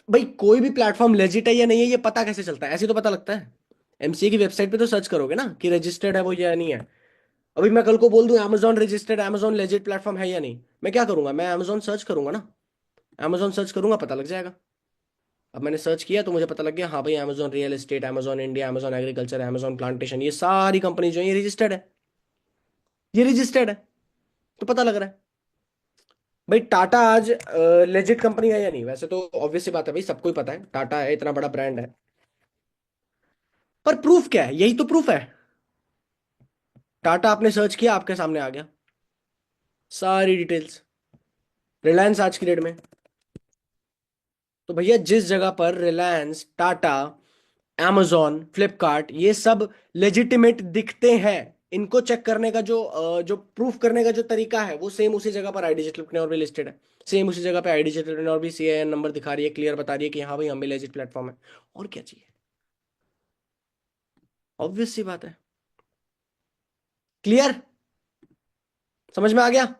भाई कोई भी प्लेटफॉर्म लेजिट है या नहीं है ये पता कैसे चलता है? ऐसे तो पता लगता है। एमसीए की वेबसाइट पे तो सर्च करोगे ना कि रजिस्टर्ड है वो या नहीं है। अभी मैं कल को बोल दूं Amazon registered, Amazon legit platform है या नहीं, मैं क्या करूंगा? मैं Amazon सर्च करूंगा ना, Amazon सर्च करूंगा, पता लग जाएगा। अब मैंने सर्च किया तो मुझे पता लग गया, हाँ भाई Amazon real estate, Amazon India, Amazon agriculture, Amazon plantation, ये सारी कंपनी जो है ये रजिस्टर्ड है, ये रजिस्टर्ड है, तो पता लग रहा है। भाई टाटा आज लेजिट कंपनी है या नहीं? वैसे तो ऑब्वियस सी बात है भाई, सबको ही पता है टाटा है, इतना बड़ा ब्रांड है। पर प्रूफ क्या है? यही तो प्रूफ है। टाटा आपने सर्च किया, आपके सामने आ गया सारी डिटेल्स, रिलायंस आज की डेट में। तो भैया जिस जगह पर रिलायंस, टाटा, amazon, फ्लिपकार्ट ये सब लेजिटिमेट दिखते हैं, इनको चेक करने का जो प्रूफ करने का जो तरीका है, वो सेम उसी जगह पर आई डिजिटल और भी लिस्टेड है। सेम उसी जगह पे आई डिजिटल और भी CIN नंबर दिखा रही है, क्लियर बता रही है कि हाँ भाई हम भी लेजिट प्लेटफॉर्म है। और क्या चाहिए? ऑब्वियस सी बात है। क्लियर? समझ में आ गया?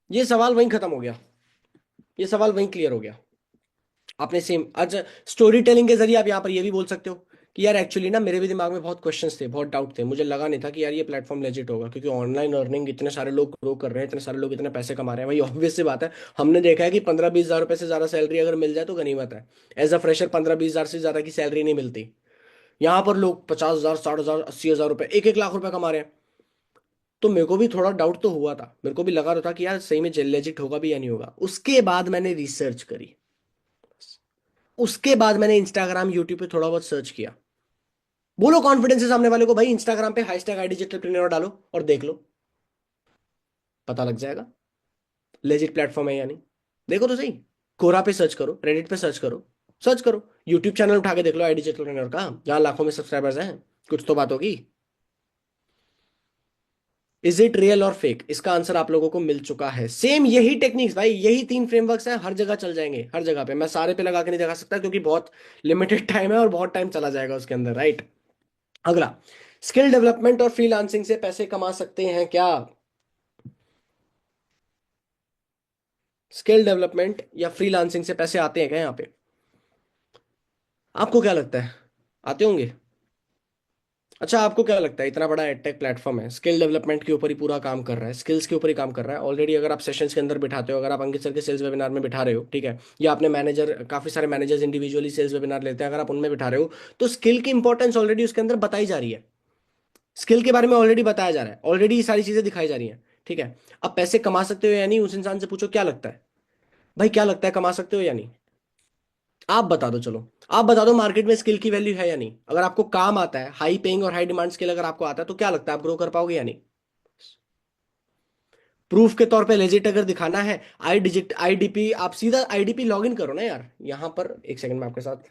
ये सवाल वहीं खत्म हो गया, ये सवाल वहीं क्लियर हो गया। आपने सेम अच्छा स्टोरी टेलिंग के जरिए आप यहाँ पर ये भी बोल सकते हो कि यार एक्चुअली ना मेरे भी दिमाग में बहुत क्वेश्चंस थे, बहुत डाउट थे, मुझे लगा नहीं था कि यार ये प्लेटफॉर्म लेजिट होगा, क्योंकि ऑनलाइन अर्निंग इतने सारे लोग ग्रो कर रहे हैं, इतने सारे लोग इतने पैसे कमा रहे हैं। भाई ऑब्वियस सी बात है, हमने देखा है कि 15-20 हज़ार रुपए से ज्यादा सैलरी अगर मिल जाए तो गनीमत है। एज अ फ्रेशर 15-20 हज़ार से ज्यादा की सैलरी नहीं मिलती। यहाँ पर लोग 50 हज़ार, 60 हज़ार, 80 हज़ार रुपए, 1-1 लाख रुपए कमा रहे हैं। तो मेरे को भी थोड़ा डाउट तो हुआ था, मेरे को भी लगा था कि यार सही में लेजिट होगा भी या नहीं होगा। उसके बाद मैंने रिसर्च करी, उसके बाद मैंने इंस्टाग्राम यूट्यूब पे थोड़ा बहुत सर्च किया। बोलो कॉन्फिडेंस से सामने वाले को, भाई इंस्टाग्राम पे हैशटैग आई डिजिटल प्रीनियर डालो और देख लो, पता लग जाएगा लेजिट प्लेटफॉर्म है या नहीं। देखो तो सही, कोरा पे सर्च करो, रेडिट पे सर्च करो, सर्च करो, यूट्यूब चैनल उठा के देख लो आई डिजिटल प्रीनियर का, जहां लाखों में सब्सक्राइबर्स हैं। कुछ तो बात होगी। इज इट रियल और फेक, इसका आंसर आप लोगों को मिल चुका है। सेम यही टेक्निक्स भाई, यही 3 फ्रेमवर्क्स हैं, हर जगह चल जाएंगे, हर जगह पे। मैं सारे पे लगा के नहीं दिखा सकता क्योंकि बहुत लिमिटेड टाइम है और बहुत टाइम चला जाएगा उसके अंदर, राइट। अगला, स्किल डेवलपमेंट और फ्रीलांसिंग से पैसे कमा सकते हैं क्या? स्किल डेवलपमेंट या फ्रीलांसिंग से पैसे आते हैं क्या यहाँ पे? आपको क्या लगता है, आते होंगे? अच्छा आपको क्या लगता है, इतना बड़ा एडटेक प्लेटफॉर्म है, स्किल डेवलपमेंट के ऊपर ही पूरा काम कर रहा है, स्किल्स के ऊपर ही काम कर रहा है ऑलरेडी। अगर आप सेशंस के अंदर बिठाते हो, अगर आप अंकित सर के सेल्स वेबिनार में बिठा रहे हो, ठीक है, या आपने मैनेजर, काफी सारे मैनेजर्स इंडिविजुअली सेल्स वेबिनार लेते हैं, अगर आप उनमें बिठा रहे हो, तो स्किल की इंपॉर्टेंस ऑलरेडी उसके अंदर बताई जा रही है, स्किल के बारे में ऑलरेडी बताया जा रहा है, ऑलरेडी ये सारी चीजें दिखाई जा रही हैं, ठीक है। अब पैसे कमा सकते हो या नहीं, उस इंसान से पूछो क्या लगता है, भाई क्या लगता है कमा सकते हो या नहीं? आप बता दो, चलो आप बता दो, मार्केट में स्किल की वैल्यू है या नहीं? अगर आपको काम आता है, हाई पेइंग और हाई डिमांड स्किल अगर आपको आता है, तो क्या लगता है आप ग्रो कर पाओगे या नहीं? प्रूफ के तौर पे लेजिट अगर दिखाना है, आईडीपी, आप सीधा आईडीपी लॉग इन करो ना यार, यहां पर एक सेकंड में आपके साथ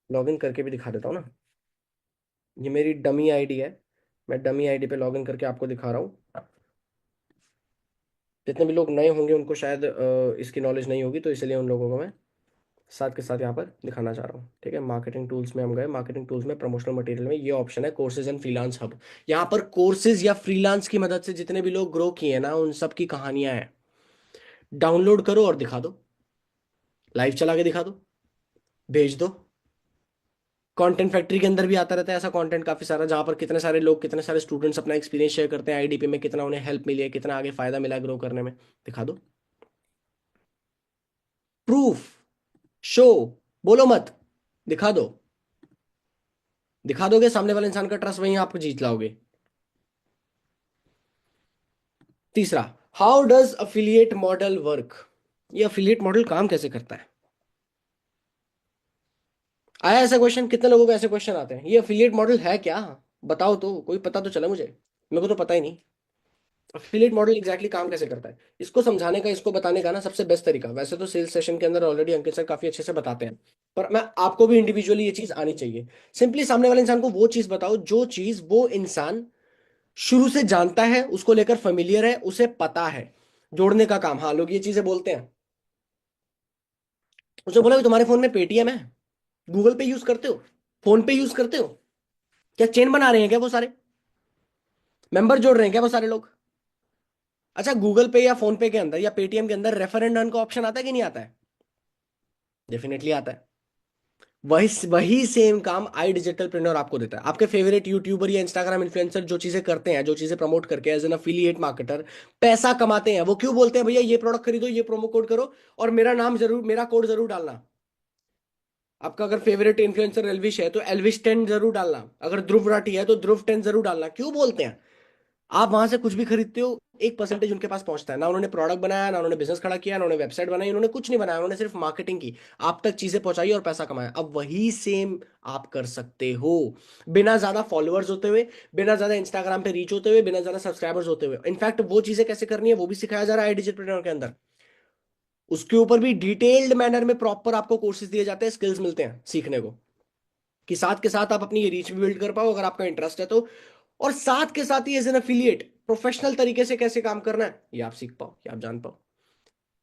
लॉग इन करके भी दिखा देता हूँ ना। ये मेरी डमी आईडी है, मैं डमी आईडी पे लॉग इन करके आपको दिखा रहा हूँ। जितने भी लोग नए होंगे उनको शायद इसकी नॉलेज नहीं होगी, तो इसलिए उन लोगों को मैं साथ के साथ यहाँ पर दिखाना चाह रहा हूँ, ठीक है। मार्केटिंग टूल्स में हम गए, मार्केटिंग टूल्स में प्रमोशनल मटेरियल में ये ऑप्शन है कोर्सेज एंड फ्रीलांस हब। यहाँ पर कोर्सेज या फ्रीलांस की मदद से जितने भी लोग ग्रो किए हैं ना, उन सब की कहानियां हैं। डाउनलोड करो और दिखा दो, लाइव चला के दिखा दो, भेज दो। कंटेंट फैक्ट्री के अंदर भी आता रहता है ऐसा कंटेंट काफी सारा, जहां पर कितने सारे लोग, कितने सारे स्टूडेंट्स अपना एक्सपीरियंस शेयर करते हैं आईडीपी में, कितना उन्हें हेल्प मिली है, कितना आगे फायदा मिला ग्रो करने में। दिखा दो, प्रूफ, शो, बोलो मत, दिखा दो। दिखा दोगे, सामने वाले इंसान का ट्रस्ट वहीं आप जीत लाओगे। तीसरा, how does affiliate model work? ये अफिलिएट मॉडल काम कैसे करता है? आया ऐसा क्वेश्चन? कितने लोगों को ऐसे क्वेश्चन आते हैं, ये अफिलिएट मॉडल है क्या? बताओ तो, कोई पता तो चला मुझे, मेरे को तो पता ही नहीं। अफिलिएट मॉडल एग्जैक्टली काम कैसे करता है, इसको समझाने का, इसको बताने का ना सबसे बेस्ट तरीका, वैसे तो सेल्स सेशन के अंदर ऑलरेडी अंकित सर काफी अच्छे से बताते हैं, पर मैं आपको भी इंडिविजुअली ये चीज आनी चाहिए। सिंपली सामने वाले इंसान को वो चीज बताओ जो चीज वो इंसान शुरू से जानता है, उसको लेकर फेमिलियर है, उसे पता है। जोड़ने का काम, हाँ लोग ये चीजें बोलते हैं। उसे बोला कि तुम्हारे फोन में पेटीएम है, गूगल पे यूज करते हो, फोन पे यूज करते हो, क्या चेन बना रहे हैं क्या वो सारे, मेंबर जोड़ रहे हैं क्या वो सारे लोग? अच्छा, गूगल पे या फोन पे के अंदर या पेटीएम के अंदर रेफर एंड अर्न का ऑप्शन आता है कि नहीं आता है? डेफिनेटली आता है। वही वही सेम काम आई डिजिटल प्रेन्योर आपको देता है। आपके फेवरेट यूट्यूबर या इंस्टाग्राम इन्फ्लुएंसर जो चीजें करते हैं, जो चीजें प्रमोट करके एज एन अफिलिएट मार्केटर पैसा कमाते हैं, वो क्यों बोलते हैं भैया ये प्रोडक्ट खरीदो, ये प्रोमो कोड करो और मेरा नाम जरूर, मेरा कोड जरूर डालना। आपका अगर फेवरेट इन्फ्लुएंसर एल्विश है तो एल्विश 10 जरूर डालना, अगर ध्रुव राठी है तो ध्रुव 10 जरूर डालना। क्यों बोलते हैं? आप वहां से कुछ भी खरीदते हो, 1% उनके पास पहुंचता है ना, उन्होंने प्रोडक्ट बनाया, ना उन्होंने बिजनेस खड़ा किया, ना उन्होंने वेबसाइट बनाई, उन्होंने कुछ नहीं बनाया, उन्होंने सिर्फ मार्केटिंग की, आप तक चीजें पहुंचाई और पैसा कमाया। अब वही सेम आप कर सकते हो, बिना ज्यादा फॉलोअर्स होते हुए, बिना ज्यादा इंस्टाग्राम पे रीच होते हुए, बिना ज्यादा सब्सक्राइबर्स होते हुए। इनफैक्ट वो चीजें कैसे करनी है वो भी सिखाया जा रहा है डिजिटल के अंदर। उसके ऊपर भी डिटेल्ड मैनर में प्रॉपर आपको कोर्सेज दिए जाते हैं, स्किल्स मिलते हैं सीखने को, कि साथ के साथ आप अपनी रीच भी बिल्ड कर पाओ अगर आपका इंटरेस्ट है तो। और साथ के साथ ही एज एन एफिलिएट प्रोफेशनल तरीके से कैसे काम करना है ये आप सीख पाओ, ये आप जान पाओ।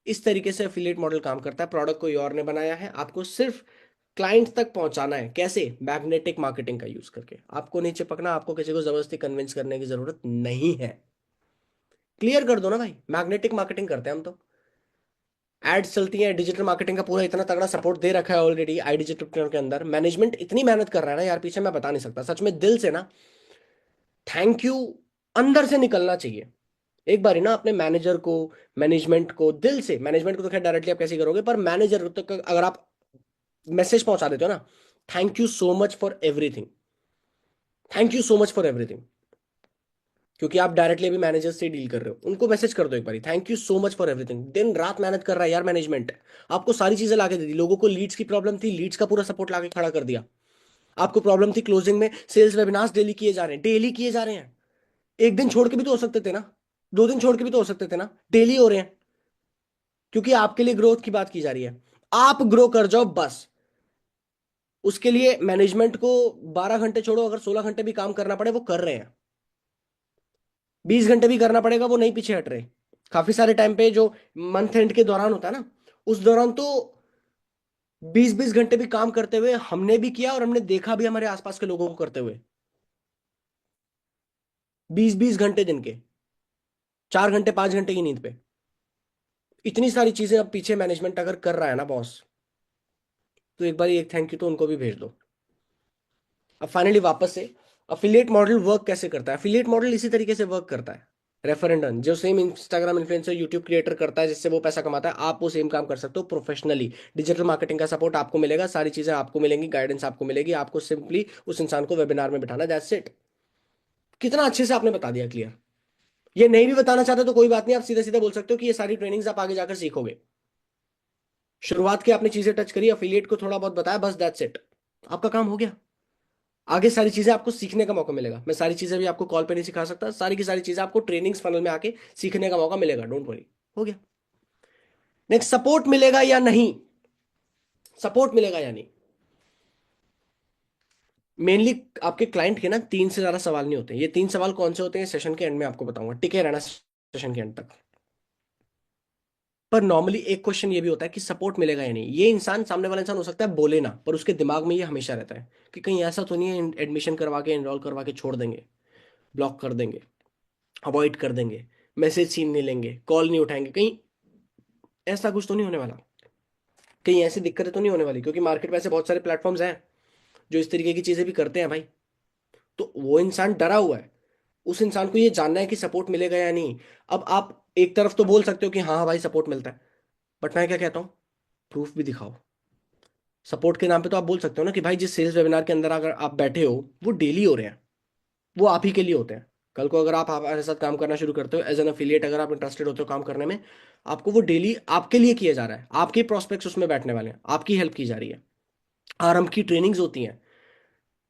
इस तरीके से एफिलिएट मॉडल काम करता है। प्रोडक्ट कोई और ने बनाया है, आपको सिर्फ क्लाइंट तक पहुंचाना है। कैसे? मैग्नेटिक मार्केटिंग का यूज करके। आपको नहीं चिपकना, आपको किसी को जबरदस्ती कन्विंस करने की जरूरत नहीं है। क्लियर कर दो ना भाई, मैग्नेटिक मार्केटिंग करते हैं हम तो। एड्स चलती हैं, डिजिटल मार्केटिंग का पूरा इतना तगड़ा सपोर्ट दे रखा है ऑलरेडी आई डिजिटल के अंदर। मैनेजमेंट इतनी मेहनत कर रहा है ना यार पीछे, मैं बता नहीं सकता सच में, दिल से ना थैंक यू अंदर से निकलना चाहिए। एक बार ही ना अपने मैनेजर को, मैनेजमेंट को दिल से, मैनेजमेंट को तो खैर डायरेक्टली आप कैसे करोगे, पर मैनेजर तक अगर आप मैसेज पहुंचा देते हो ना, thank you so much for everything, thank you so much for everything, क्योंकि आप डायरेक्टली अभी मैनेजर से डील कर रहे हो, उनको मैसेज कर दो एक बार, thank you so much for everything. दिन रात मेहनत कर रहा है यार मैनेजमेंट, आपको सारी चीजें लाके दे दी। लोगों को लीड्स की प्रॉब्लम थी, लीड्स का पूरा सपोर्ट लाके खड़ा कर दिया। आपको प्रॉब्लम थी क्लोजिंग में, सेल्स वेबिनार्स डेली किए जा रहे हैं, डेली किए जा रहे हैं। एक दिन छोड़ के भी तो हो सकते थे ना, 2 दिन छोड़ के भी तो हो सकते थे ना, डेली हो रहे हैं, क्योंकि आपके लिए ग्रोथ की बात की जा रही है। आप ग्रो कर जाओ बस। उसके लिए मैनेजमेंट को 12 घंटे छोड़ो, अगर 16 घंटे भी काम करना पड़े वो कर रहे हैं, 20 घंटे भी करना पड़ेगा वो नहीं पीछे हट रहे। काफी सारे टाइम पे जो मंथ एंड के दौरान होता है ना, उस दौरान तो 20-20 घंटे भी काम करते हुए हमने भी किया, और हमने देखा भी हमारे आसपास के लोगों को करते हुए। 20-20 घंटे दिन के, 4 घंटे 5 घंटे की नींद पे। इतनी सारी चीजें अब पीछे मैनेजमेंट अगर कर रहा है ना बॉस, तो एक बार एक थैंक यू तो उनको भी भेज दो। अब फाइनली वापस से, अफिलिएट मॉडल वर्क कैसे करता है? अफिलिएट मॉडल इसी तरीके से वर्क करता है, रेफरेंडन जो same Instagram influencer YouTube creator करता है जिससे वो पैसा कमाता है, आप वो सेम काम कर सकते हो प्रोफेशनली। डिजिटल मार्केटिंग का सपोर्ट आपको मिलेगा, सारी चीजें आपको मिलेंगी, गाइडेंस आपको मिलेगी, आपको सिंपली उस इंसान को वेबिनार में बिठाना, दैट्स इट। कितना अच्छे से आपने बता दिया, क्लियर। ये नहीं भी बताना चाहते तो कोई बात नहीं, आप सीधे सीधे बोल सकते हो कि ये सारी ट्रेनिंग्स आप आगे जाकर सीखोगे। शुरुआत की आपने चीजें टच करी, अफिलिएट को थोड़ा बहुत बताया, बस दैट्स इट, आपका काम हो गया। आगे सारी चीजें आपको सीखने का मौका मिलेगा। मैं सारी चीजें भी आपको कॉल पे नहीं सिखा सकता, सारी की सारी चीजें आपको ट्रेनिंग्स फनल में आके सीखने का मौका मिलेगा, डोंट वरी। हो गया। नेक्स्ट, सपोर्ट मिलेगा या नहीं? सपोर्ट मिलेगा या नहीं, मेनली आपके क्लाइंट के ना 3 से ज्यादा सवाल नहीं होते। ये 3 सवाल कौन से होते हैं सेशन के एंड में आपको बताऊंगा, टिके रहना सेशन के एंड तक। पर नॉर्मली एक क्वेश्चन ये भी होता है कि सपोर्ट मिलेगा या नहीं। ये इंसान, सामने वाला इंसान हो सकता है बोले ना, पर उसके दिमाग में ये हमेशा रहता है कि कहीं ऐसा तो नहीं है एडमिशन करवा के, एनरोल करवा के छोड़ देंगे, ब्लॉक कर देंगे, अवॉइड कर देंगे, मैसेज सीन नहीं लेंगे, कॉल नहीं उठाएंगे, कहीं ऐसा कुछ तो नहीं होने वाला, कहीं ऐसी दिक्कतें तो नहीं होने वाली, क्योंकि मार्केट में ऐसे बहुत सारे प्लेटफॉर्म्स हैं जो इस तरीके की चीजें भी करते हैं भाई। तो वो इंसान डरा हुआ है, उस इंसान को ये जानना है कि सपोर्ट मिलेगा या नहीं। अब आप एक तरफ तो बोल सकते हो कि हाँ भाई सपोर्ट मिलता है, बट मैं क्या कहता हूँ, प्रूफ भी दिखाओ। सपोर्ट के नाम पे तो आप बोल सकते हो ना कि भाई जिस सेल्स वेबिनार के अंदर अगर आप बैठे हो वो डेली हो रहे हैं, वो आप ही के लिए होते हैं। कल को अगर आप हमारे साथ काम करना शुरू करते हो एज एन अफिलिएट, अगर आप इंटरेस्टेड होते हो काम करने में, आपको वो डेली आपके लिए किया जा रहा है, आपके प्रोस्पेक्ट्स उसमें बैठने वाले हैं, आपकी हेल्प की जा रही है। आरंभ की ट्रेनिंग्स होती हैं,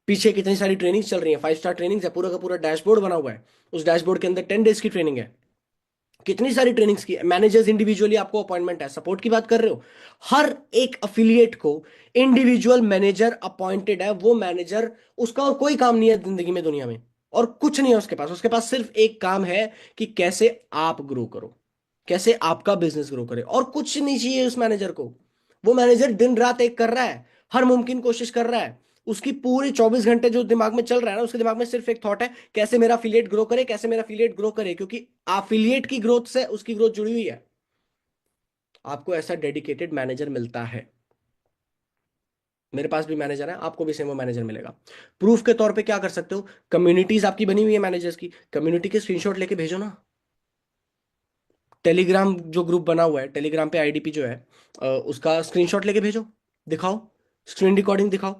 पीछे कितनी सारी ट्रेनिंग्स चल रही है, 5 स्टार ट्रेनिंग्स है, पूरा का पूरा डैशबोर्ड बना हुआ है। उस डैशबोर्ड के अंदर 10 डेज की ट्रेनिंग है, कितनी सारी ट्रेनिंग्स की, मैनेजर्स इंडिविजुअली आपको अपॉइंटमेंट है। सपोर्ट की बात कर रहे हो, हर एक अफिलिएट को इंडिविजुअल मैनेजर अपॉइंटेड है। वो मैनेजर, उसका और कोई काम नहीं है जिंदगी में, दुनिया में, और कुछ नहीं है उसके पास सिर्फ एक काम है कि कैसे आप ग्रो करो, कैसे आपका बिजनेस ग्रो करे, और कुछ नहीं चाहिए उस मैनेजर को। वो मैनेजर दिन रात एक कर रहा है, हर मुमकिन कोशिश कर रहा है। उसकी पूरे 24 घंटे जो दिमाग में चल रहा है ना, उसके दिमाग में सिर्फ एक थॉट है, कैसे मेरा अफिलिएट ग्रो करे, कैसे मेरा अफिलिएट ग्रो करे, क्योंकि अफिलिएट की ग्रोथ से उसकी ग्रोथ जुड़ी हुई है। आपको ऐसा डेडिकेटेड मैनेजर मिलता है, मेरे पास भी मैनेजर है, आपको भी सेम वो मैनेजर मिलेगा। प्रूफ के तौर पे क्या कर सकते हो, कम्युनिटीज आपकी बनी हुई है मैनेजर्स की, कम्युनिटी के स्क्रीनशॉट लेके भेजो ना। टेलीग्राम जो ग्रुप बना हुआ है, टेलीग्राम पे आईडीपी जो है, उसका स्क्रीनशॉट लेके भेजो, दिखाओ, स्क्रीन रिकॉर्डिंग दिखाओ,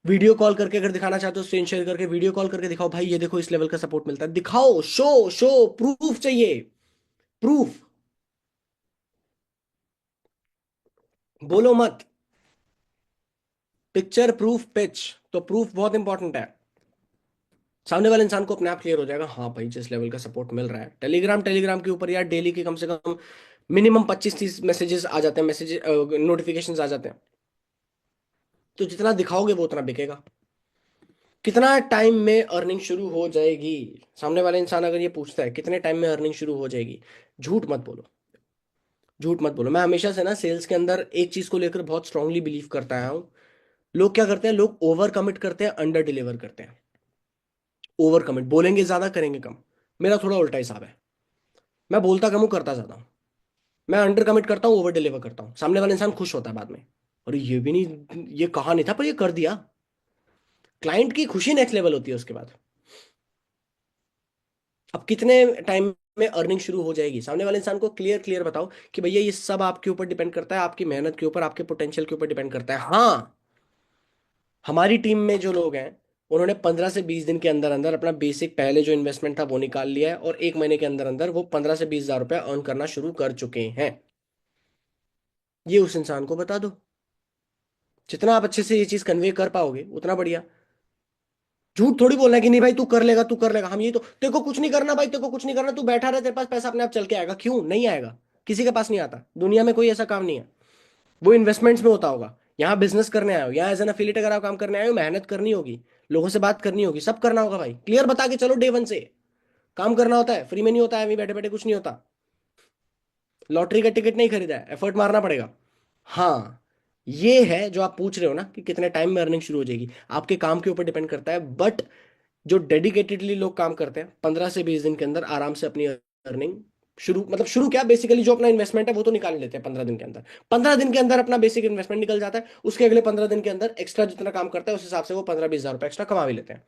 वीडियो कॉल करके अगर दिखाना चाहते हो, स्क्रीन शेयर करके वीडियो कॉल करके दिखाओ, भाई ये देखो इस लेवल का सपोर्ट मिलता है, दिखाओ, शो शो, प्रूफ चाहिए, प्रूफ। बोलो मत, पिक्चर प्रूफ पिच। तो प्रूफ बहुत इंपॉर्टेंट है। सामने वाले इंसान को अपने आप क्लियर हो जाएगा, हाँ भाई जिस लेवल का सपोर्ट मिल रहा है, टेलीग्राम टेलीग्राम के ऊपर यार डेली के कम से कम मिनिमम 25-30 मैसेजेस आ जाते हैं, मैसेज नोटिफिकेशंस आ जाते हैं। तो जितना दिखाओगे वो उतना बिकेगा। कितना टाइम में अर्निंग शुरू हो जाएगी, सामने वाला इंसान अगर ये पूछता है कितने टाइम में अर्निंग शुरू हो जाएगी, झूठ मत बोलो, झूठ मत बोलो। मैं हमेशा से ना सेल्स के अंदर एक चीज को लेकर बहुत स्ट्रांगली बिलीव करता आया हूँ। लोग क्या करते हैं, लोग ओवर कमिट करते हैं, अंडर डिलीवर करते हैं। ओवर कमिट, बोलेंगे ज्यादा करेंगे कम। मेरा थोड़ा उल्टा हिसाब है, मैं बोलता कम हूँ करता ज्यादा हूँ। मैं अंडर कमिट करता हूँ, ओवर डिलीवर करता हूँ, सामने वाला इंसान खुश होता है बाद में, और ये भी नहीं, ये कहा नहीं था पर ये कर दिया। क्लाइंट की खुशी नेक्स्ट लेवल होती है उसके बाद। अब कितने टाइम में अर्निंग शुरू हो जाएगी, सामने वाले इंसान को क्लियर क्लियर बताओ कि भैया ये सब आपके ऊपर डिपेंड करता है, आपकी मेहनत के ऊपर, आपके पोटेंशियल के ऊपर डिपेंड करता है। हाँ, हमारी टीम में जो लोग हैं, उन्होंने 15 से 20 दिन के अंदर अंदर अपना बेसिक पहले जो इन्वेस्टमेंट था वो निकाल लिया है, और 1 महीने के अंदर अंदर वो 15 से 20 हज़ार रुपया अर्न करना शुरू कर चुके हैं। ये उस इंसान को बता दो। जितना आप अच्छे से ये चीज कन्वे कर पाओगे उतना बढ़िया। झूठ थोड़ी बोलना है कि नहीं भाई तू कर लेगा, तू कर लेगा, हम ये तो, तेरे को कुछ नहीं करना भाई, तेरे को कुछ नहीं करना, तू बैठा रहे, तेरे पास पैसा अपने आप चल के आएगा। क्यों नहीं आएगा? किसी के पास नहीं आता, दुनिया में कोई ऐसा काम नहीं है। वो इन्वेस्टमेंट्स में होता होगा। यहाँ बिजनेस करने आए हो, यहाँ एज एन एफिलिएट अगर आप काम करने आए हो, मेहनत करनी होगी, लोगों से बात करनी होगी, सब करना होगा भाई। क्लियर बता के चलो, डे वन से काम करना होता है, फ्री में नहीं होता है, अभी बैठे बैठे कुछ नहीं होता। लॉटरी का टिकट नहीं खरीदा है, एफर्ट मारना पड़ेगा। हाँ, ये है जो आप पूछ रहे हो ना कि कितने टाइम में अर्निंग शुरू हो जाएगी, आपके काम के ऊपर डिपेंड करता है। बट जो डेडिकेटेडली लोग काम करते हैं, 15 से 20 दिन के अंदर आराम से अपनी अर्निंग शुरू, मतलब शुरू क्या, बेसिकली जो अपना इन्वेस्टमेंट है वो तो निकाल लेते हैं 15 दिन के अंदर। 15 दिन के अंदर अपना बेसिक इन्वेस्टमेंट निकल जाता है, उसके अगले 15 दिन के अंदर एक्स्ट्रा जितना काम करता है उस हिसाब से वो 15-20 हज़ार रुपये एक्स्ट्रा कमा भी लेते हैं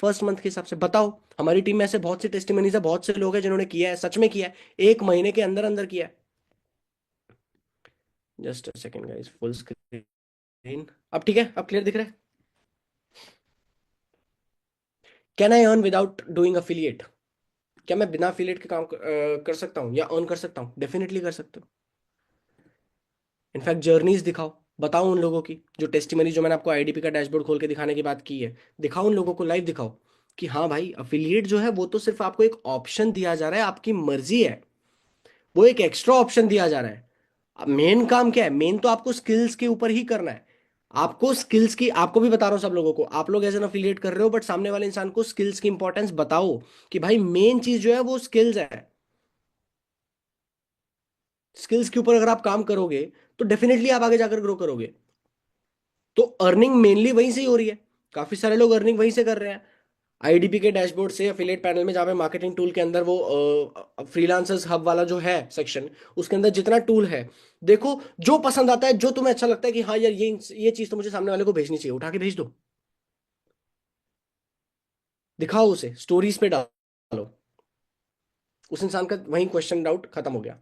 फर्स्ट मंथ के हिसाब से। बताओ, हमारी टीम में ऐसे बहुत सी टेस्टिमनीज है, बहुत से लोग हैं जिन्होंने किया है, सच में किया है, 1 महीने के अंदर अंदर किया है। Just a second guys, full screen. अब ठीक है, अब क्लियर दिख रहा है? Can I earn without doing affiliate? क्या मैं बिना अफिलिएट के काम कर सकता हूँ या अर्न कर सकता हूँ? डेफिनेटली कर सकते हो। इनफैक्ट जर्नीज दिखाओ, बताओ उन लोगों की जो टेस्टिमनी, जो मैंने आपको आईडीपी का डैशबोर्ड खोल के दिखाने की बात की है, दिखाओ उन लोगों को, लाइव दिखाओ कि हाँ भाई अफिलिएट जो है वो तो सिर्फ आपको एक ऑप्शन दिया जा रहा है, आपकी मर्जी है, वो एक एक्स्ट्रा ऑप्शन दिया जा रहा है। अब मेन काम क्या है, मेन तो आपको स्किल्स के ऊपर ही करना है। आपको स्किल्स की, आपको भी बता रहा हूँ सब लोगों को, आप लोग एज एन अफिलिएट कर रहे हो, बट सामने वाले इंसान को स्किल्स की इंपॉर्टेंस बताओ कि भाई मेन चीज जो है वो स्किल्स है। स्किल्स के ऊपर अगर आप काम करोगे तो डेफिनेटली आप आगे जाकर ग्रो करोगे। तो अर्निंग मेनली वहीं से ही हो रही है, काफी सारे लोग अर्निंग वहीं से कर रहे हैं। आईडीपी के डैशबोर्ड से एफिलिएट पैनल में, जहाँ पे मार्केटिंग टूल के अंदर वो फ्रीलांसर्स हब वाला जो है सेक्शन, उसके अंदर जितना टूल है, देखो जो पसंद आता है, जो तुम्हें अच्छा लगता है कि हाँ यार ये चीज तो मुझे सामने वाले को भेजनी चाहिए, उठा के भेज दो। दिखाओ उसे, स्टोरीज पे डालो। उस इंसान का वहीं क्वेश्चन डाउट खत्म हो गया।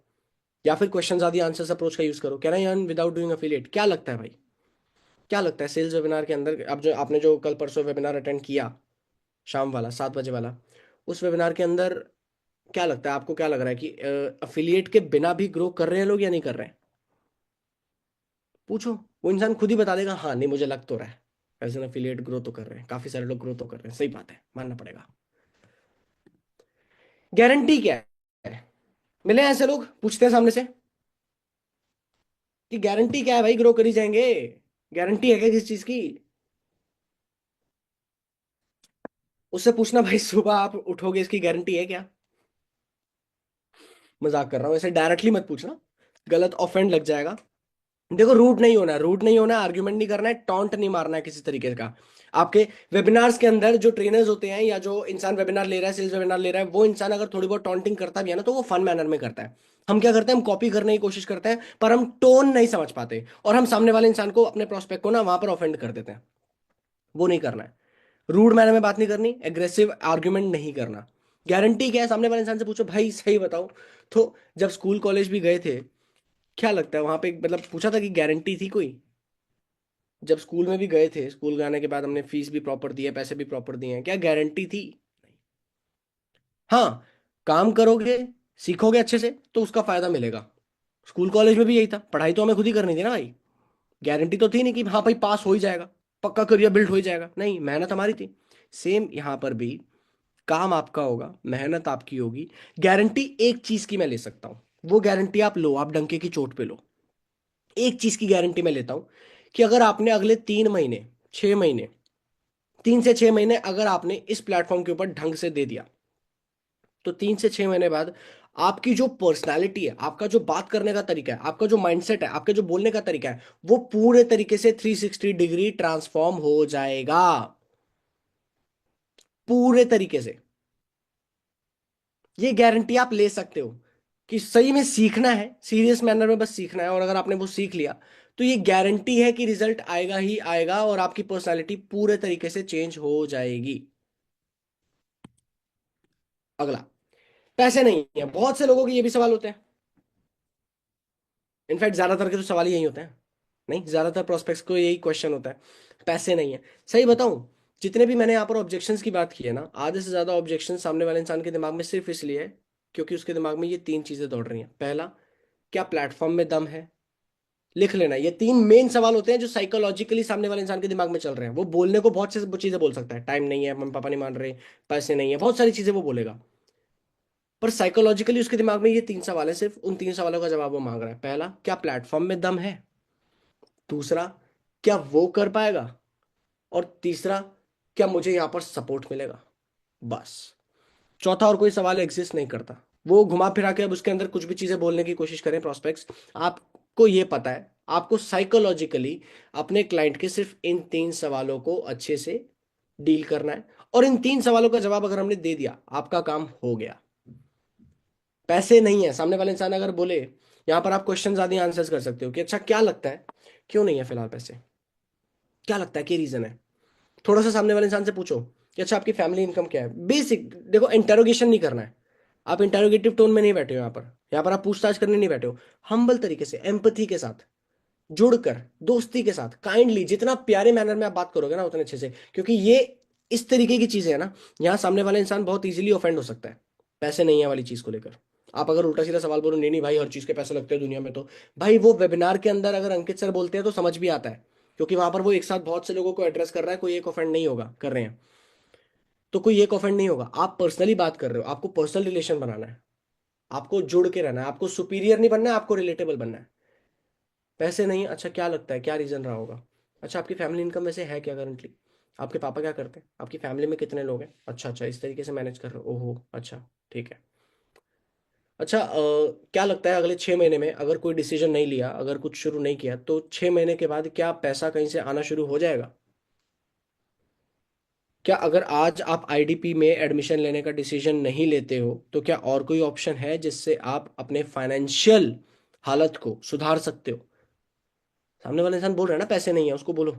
या फिर क्वेश्चन आदि आंसर्स अप्रोच का यूज करो। Can I earn without doing affiliate? क्या लगता है भाई, क्या लगता है सेल्स वेबिनार के अंदर, अब जो आपने जो कल परसों वेबिनार अटेंड किया, शाम वाला 7 बजे वाला, उस वेबिनार के अंदर क्या लगता है आपको, क्या लग रहा है कि अफिलिएट के बिना भी ग्रो कर रहे हैं लोग या नहीं कर रहे हैं? पूछो, वो इंसान खुद ही बता देगा, हाँ नहीं मुझे लग तो रहा है एज एन अफिलिएट ग्रो तो कर रहे हैं, काफी सारे लोग ग्रो तो कर रहे हैं, सही बात है, मानना पड़ेगा। गारंटी क्या है? मिले हैं ऐसे लोग, पूछते हैं सामने से कि गारंटी क्या है भाई, ग्रो कर ही जाएंगे? गारंटी है क्या किस चीज की? उससे पूछना भाई, सुबह आप उठोगे इसकी गारंटी है क्या? मजाक कर रहा हूँ, ऐसे डायरेक्टली मत पूछना, गलत ऑफेंड लग जाएगा। देखो, रूड नहीं होना है, रूड नहीं होना है, आर्ग्यूमेंट नहीं करना है, टॉन्ट नहीं मारना है किसी तरीके का। आपके वेबिनार्स के अंदर जो ट्रेनर्स होते हैं या जो इंसान वेबिनार ले रहा है, सेल्स वेबिनार ले रहा है, वो इंसान अगर थोड़ी बहुत टॉन्टिंग करता भी है ना, तो वो फन मैनर में करता है। हम क्या करते हैं, हम कॉपी करने की कोशिश करते हैं, पर हम टोन नहीं समझ पाते, और हम सामने वाले इंसान को, अपने प्रोस्पेक्ट को ना वहां पर ऑफेंड कर देते हैं। वो नहीं करना है। रूड मैनर में बात नहीं करनी, एग्रेसिव आर्ग्यूमेंट नहीं करना। गारंटी क्या है, सामने वाले इंसान से पूछो भाई सही बताओ। तो जब स्कूल कॉलेज भी गए थे, क्या लगता है वहां पे, मतलब पूछा था कि गारंटी थी कोई? जब स्कूल में भी गए थे, स्कूल जाने के बाद हमने फीस भी प्रॉपर दी है, पैसे भी प्रॉपर दिए हैं, क्या गारंटी थी? हाँ, काम करोगे, सीखोगे अच्छे से, तो उसका फायदा मिलेगा। स्कूल कॉलेज में भी यही था, पढ़ाई तो हमें खुद ही करनी थी ना भाई। गारंटी तो थी नहीं कि हाँ भाई पास हो ही जाएगा, पक्का करियर बिल्ड हो ही जाएगा, नहीं, मेहनत हमारी थी। सेम यहाँ पर भी, काम आपका होगा, मेहनत आपकी होगी। गारंटी एक चीज की मैं ले सकता हूँ, वो गारंटी आप लो, आप डंके की चोट पे लो। एक चीज की गारंटी मैं लेता हूं, कि अगर आपने अगले 3 महीने, 6 महीने, 3 से 6 महीने अगर आपने इस प्लेटफॉर्म के ऊपर ढंग से दे दिया, तो 3 से 6 महीने बाद आपकी जो पर्सनालिटी है, आपका जो बात करने का तरीका है, आपका जो माइंडसेट है, आपके जो बोलने का तरीका है, वो पूरे तरीके से 360 डिग्री ट्रांसफॉर्म हो जाएगा। पूरे तरीके से। ये गारंटी आप ले सकते हो कि सही में सीखना है, सीरियस मैनर में बस सीखना है, और अगर आपने वो सीख लिया, तो ये गारंटी है कि रिजल्ट आएगा ही आएगा, और आपकी पर्सनालिटी पूरे तरीके से चेंज हो जाएगी। अगला, पैसे नहीं है। बहुत से लोगों के ये भी सवाल होते हैं, इनफैक्ट ज्यादातर के तो सवाल ही यही होते हैं। नहीं, ज्यादातर प्रोस्पेक्ट्स को यही क्वेश्चन होता है, पैसे नहीं है। सही बताऊं, जितने भी मैंने यहाँ पर ऑब्जेक्शंस की बात की है ना, आधे से ज्यादा ऑब्जेक्शन सामने वाले इंसान के दिमाग में सिर्फ इसलिए है क्योंकि उसके दिमाग में ये तीन चीजें दौड़ रही हैं। पहला, क्या प्लेटफॉर्म में दम है? लिख लेना, ये तीन मेन सवाल होते हैं जो साइकोलॉजिकली सामने वाले इंसान के दिमाग में चल रहे हैं। वो बोलने को बहुत से चीजें बोल सकता है, टाइम नहीं है, मम्मी पापा नहीं मान रहे, पैसे नहीं है, बहुत सारी चीजें वो बोलेगा, पर साइकोलॉजिकली उसके दिमाग में ये तीन सवाल है, सिर्फ उन तीन सवालों का जवाब वो मांग रहा है। पहला, क्या प्लेटफॉर्म में दम है? दूसरा, क्या वो कर पाएगा? और तीसरा, क्या मुझे यहाँ पर सपोर्ट मिलेगा? बस। चौथा और कोई सवाल एग्जिस्ट नहीं करता। वो घुमा फिरा के अब उसके अंदर कुछ भी चीजें बोलने की कोशिश करें प्रोस्पेक्ट्स, आपको ये पता है, आपको साइकोलॉजिकली अपने क्लाइंट के सिर्फ इन तीन सवालों को अच्छे से डील करना है, और इन तीन सवालों का जवाब अगर हमने दे दिया, आपका काम हो गया। पैसे नहीं है, सामने वाले इंसान अगर बोले, यहाँ पर आप क्वेश्चन आदि आंसर्स कर सकते हो कि अच्छा क्या लगता है, क्यों नहीं है फिलहाल पैसे? क्या लगता है, क्या रीजन है? थोड़ा सा सामने वाले इंसान से पूछो कि अच्छा आपकी फैमिली इनकम क्या है, बेसिक। देखो, इंटेरोगेशन नहीं करना है, आप इंटेरोगेटिव टोन में नहीं बैठे हो यहाँ पर, यहाँ पर आप पूछताछ करने नहीं बैठे हो। हम्बल तरीके से, एम्पथी के साथ, जुड़कर, दोस्ती के साथ, काइंडली, जितना प्यारे मैनर में आप बात करोगे ना, उतने अच्छे से, क्योंकि ये इस तरीके की चीजें है ना, यहाँ सामने वाला इंसान बहुत इजीली ऑफेंड हो सकता है, पैसे नहीं है वाली चीज को लेकर। आप अगर उल्टा सीधा सवाल बोलो, नहीं नहीं भाई हर चीज के पैसे लगते हैं दुनिया में, तो भाई वो वेबिनार के अंदर अगर अंकित सर बोलते हैं तो समझ भी आता है, क्योंकि वहां पर वो एक साथ बहुत से लोगों को एड्रेस कर रहा है, कोई एक ऑफेंड नहीं होगा कर रहे हैं, तो कोई एक ऑफेंड नहीं होगा। आप पर्सनली बात कर रहे हो, आपको पर्सनल रिलेशन बनाना है, आपको जुड़ के रहना है, आपको सुपीरियर नहीं बनना है, आपको रिलेटेबल बनना है। पैसे नहीं, अच्छा क्या लगता है क्या रीजन रहा होगा? अच्छा आपकी फैमिली इनकम वैसे है क्या करंटली? आपके पापा क्या करते हैं? आपकी फैमिली में कितने लोग हैं? अच्छा अच्छा, इस तरीके से मैनेज कर रहे हो, ओहो अच्छा, ठीक है। अच्छा क्या लगता है अगले 6 महीने में अगर कोई डिसीजन नहीं लिया, अगर कुछ शुरू नहीं किया, तो 6 महीने के बाद क्या पैसा कहीं से आना शुरू हो जाएगा? क्या अगर आज आप आईडीपी में एडमिशन लेने का डिसीजन नहीं लेते हो तो क्या और कोई ऑप्शन है जिससे आप अपने फाइनेंशियल हालत को सुधार सकते हो? सामने वाला इंसान बोल रहा है ना पैसे नहीं है, उसको बोलो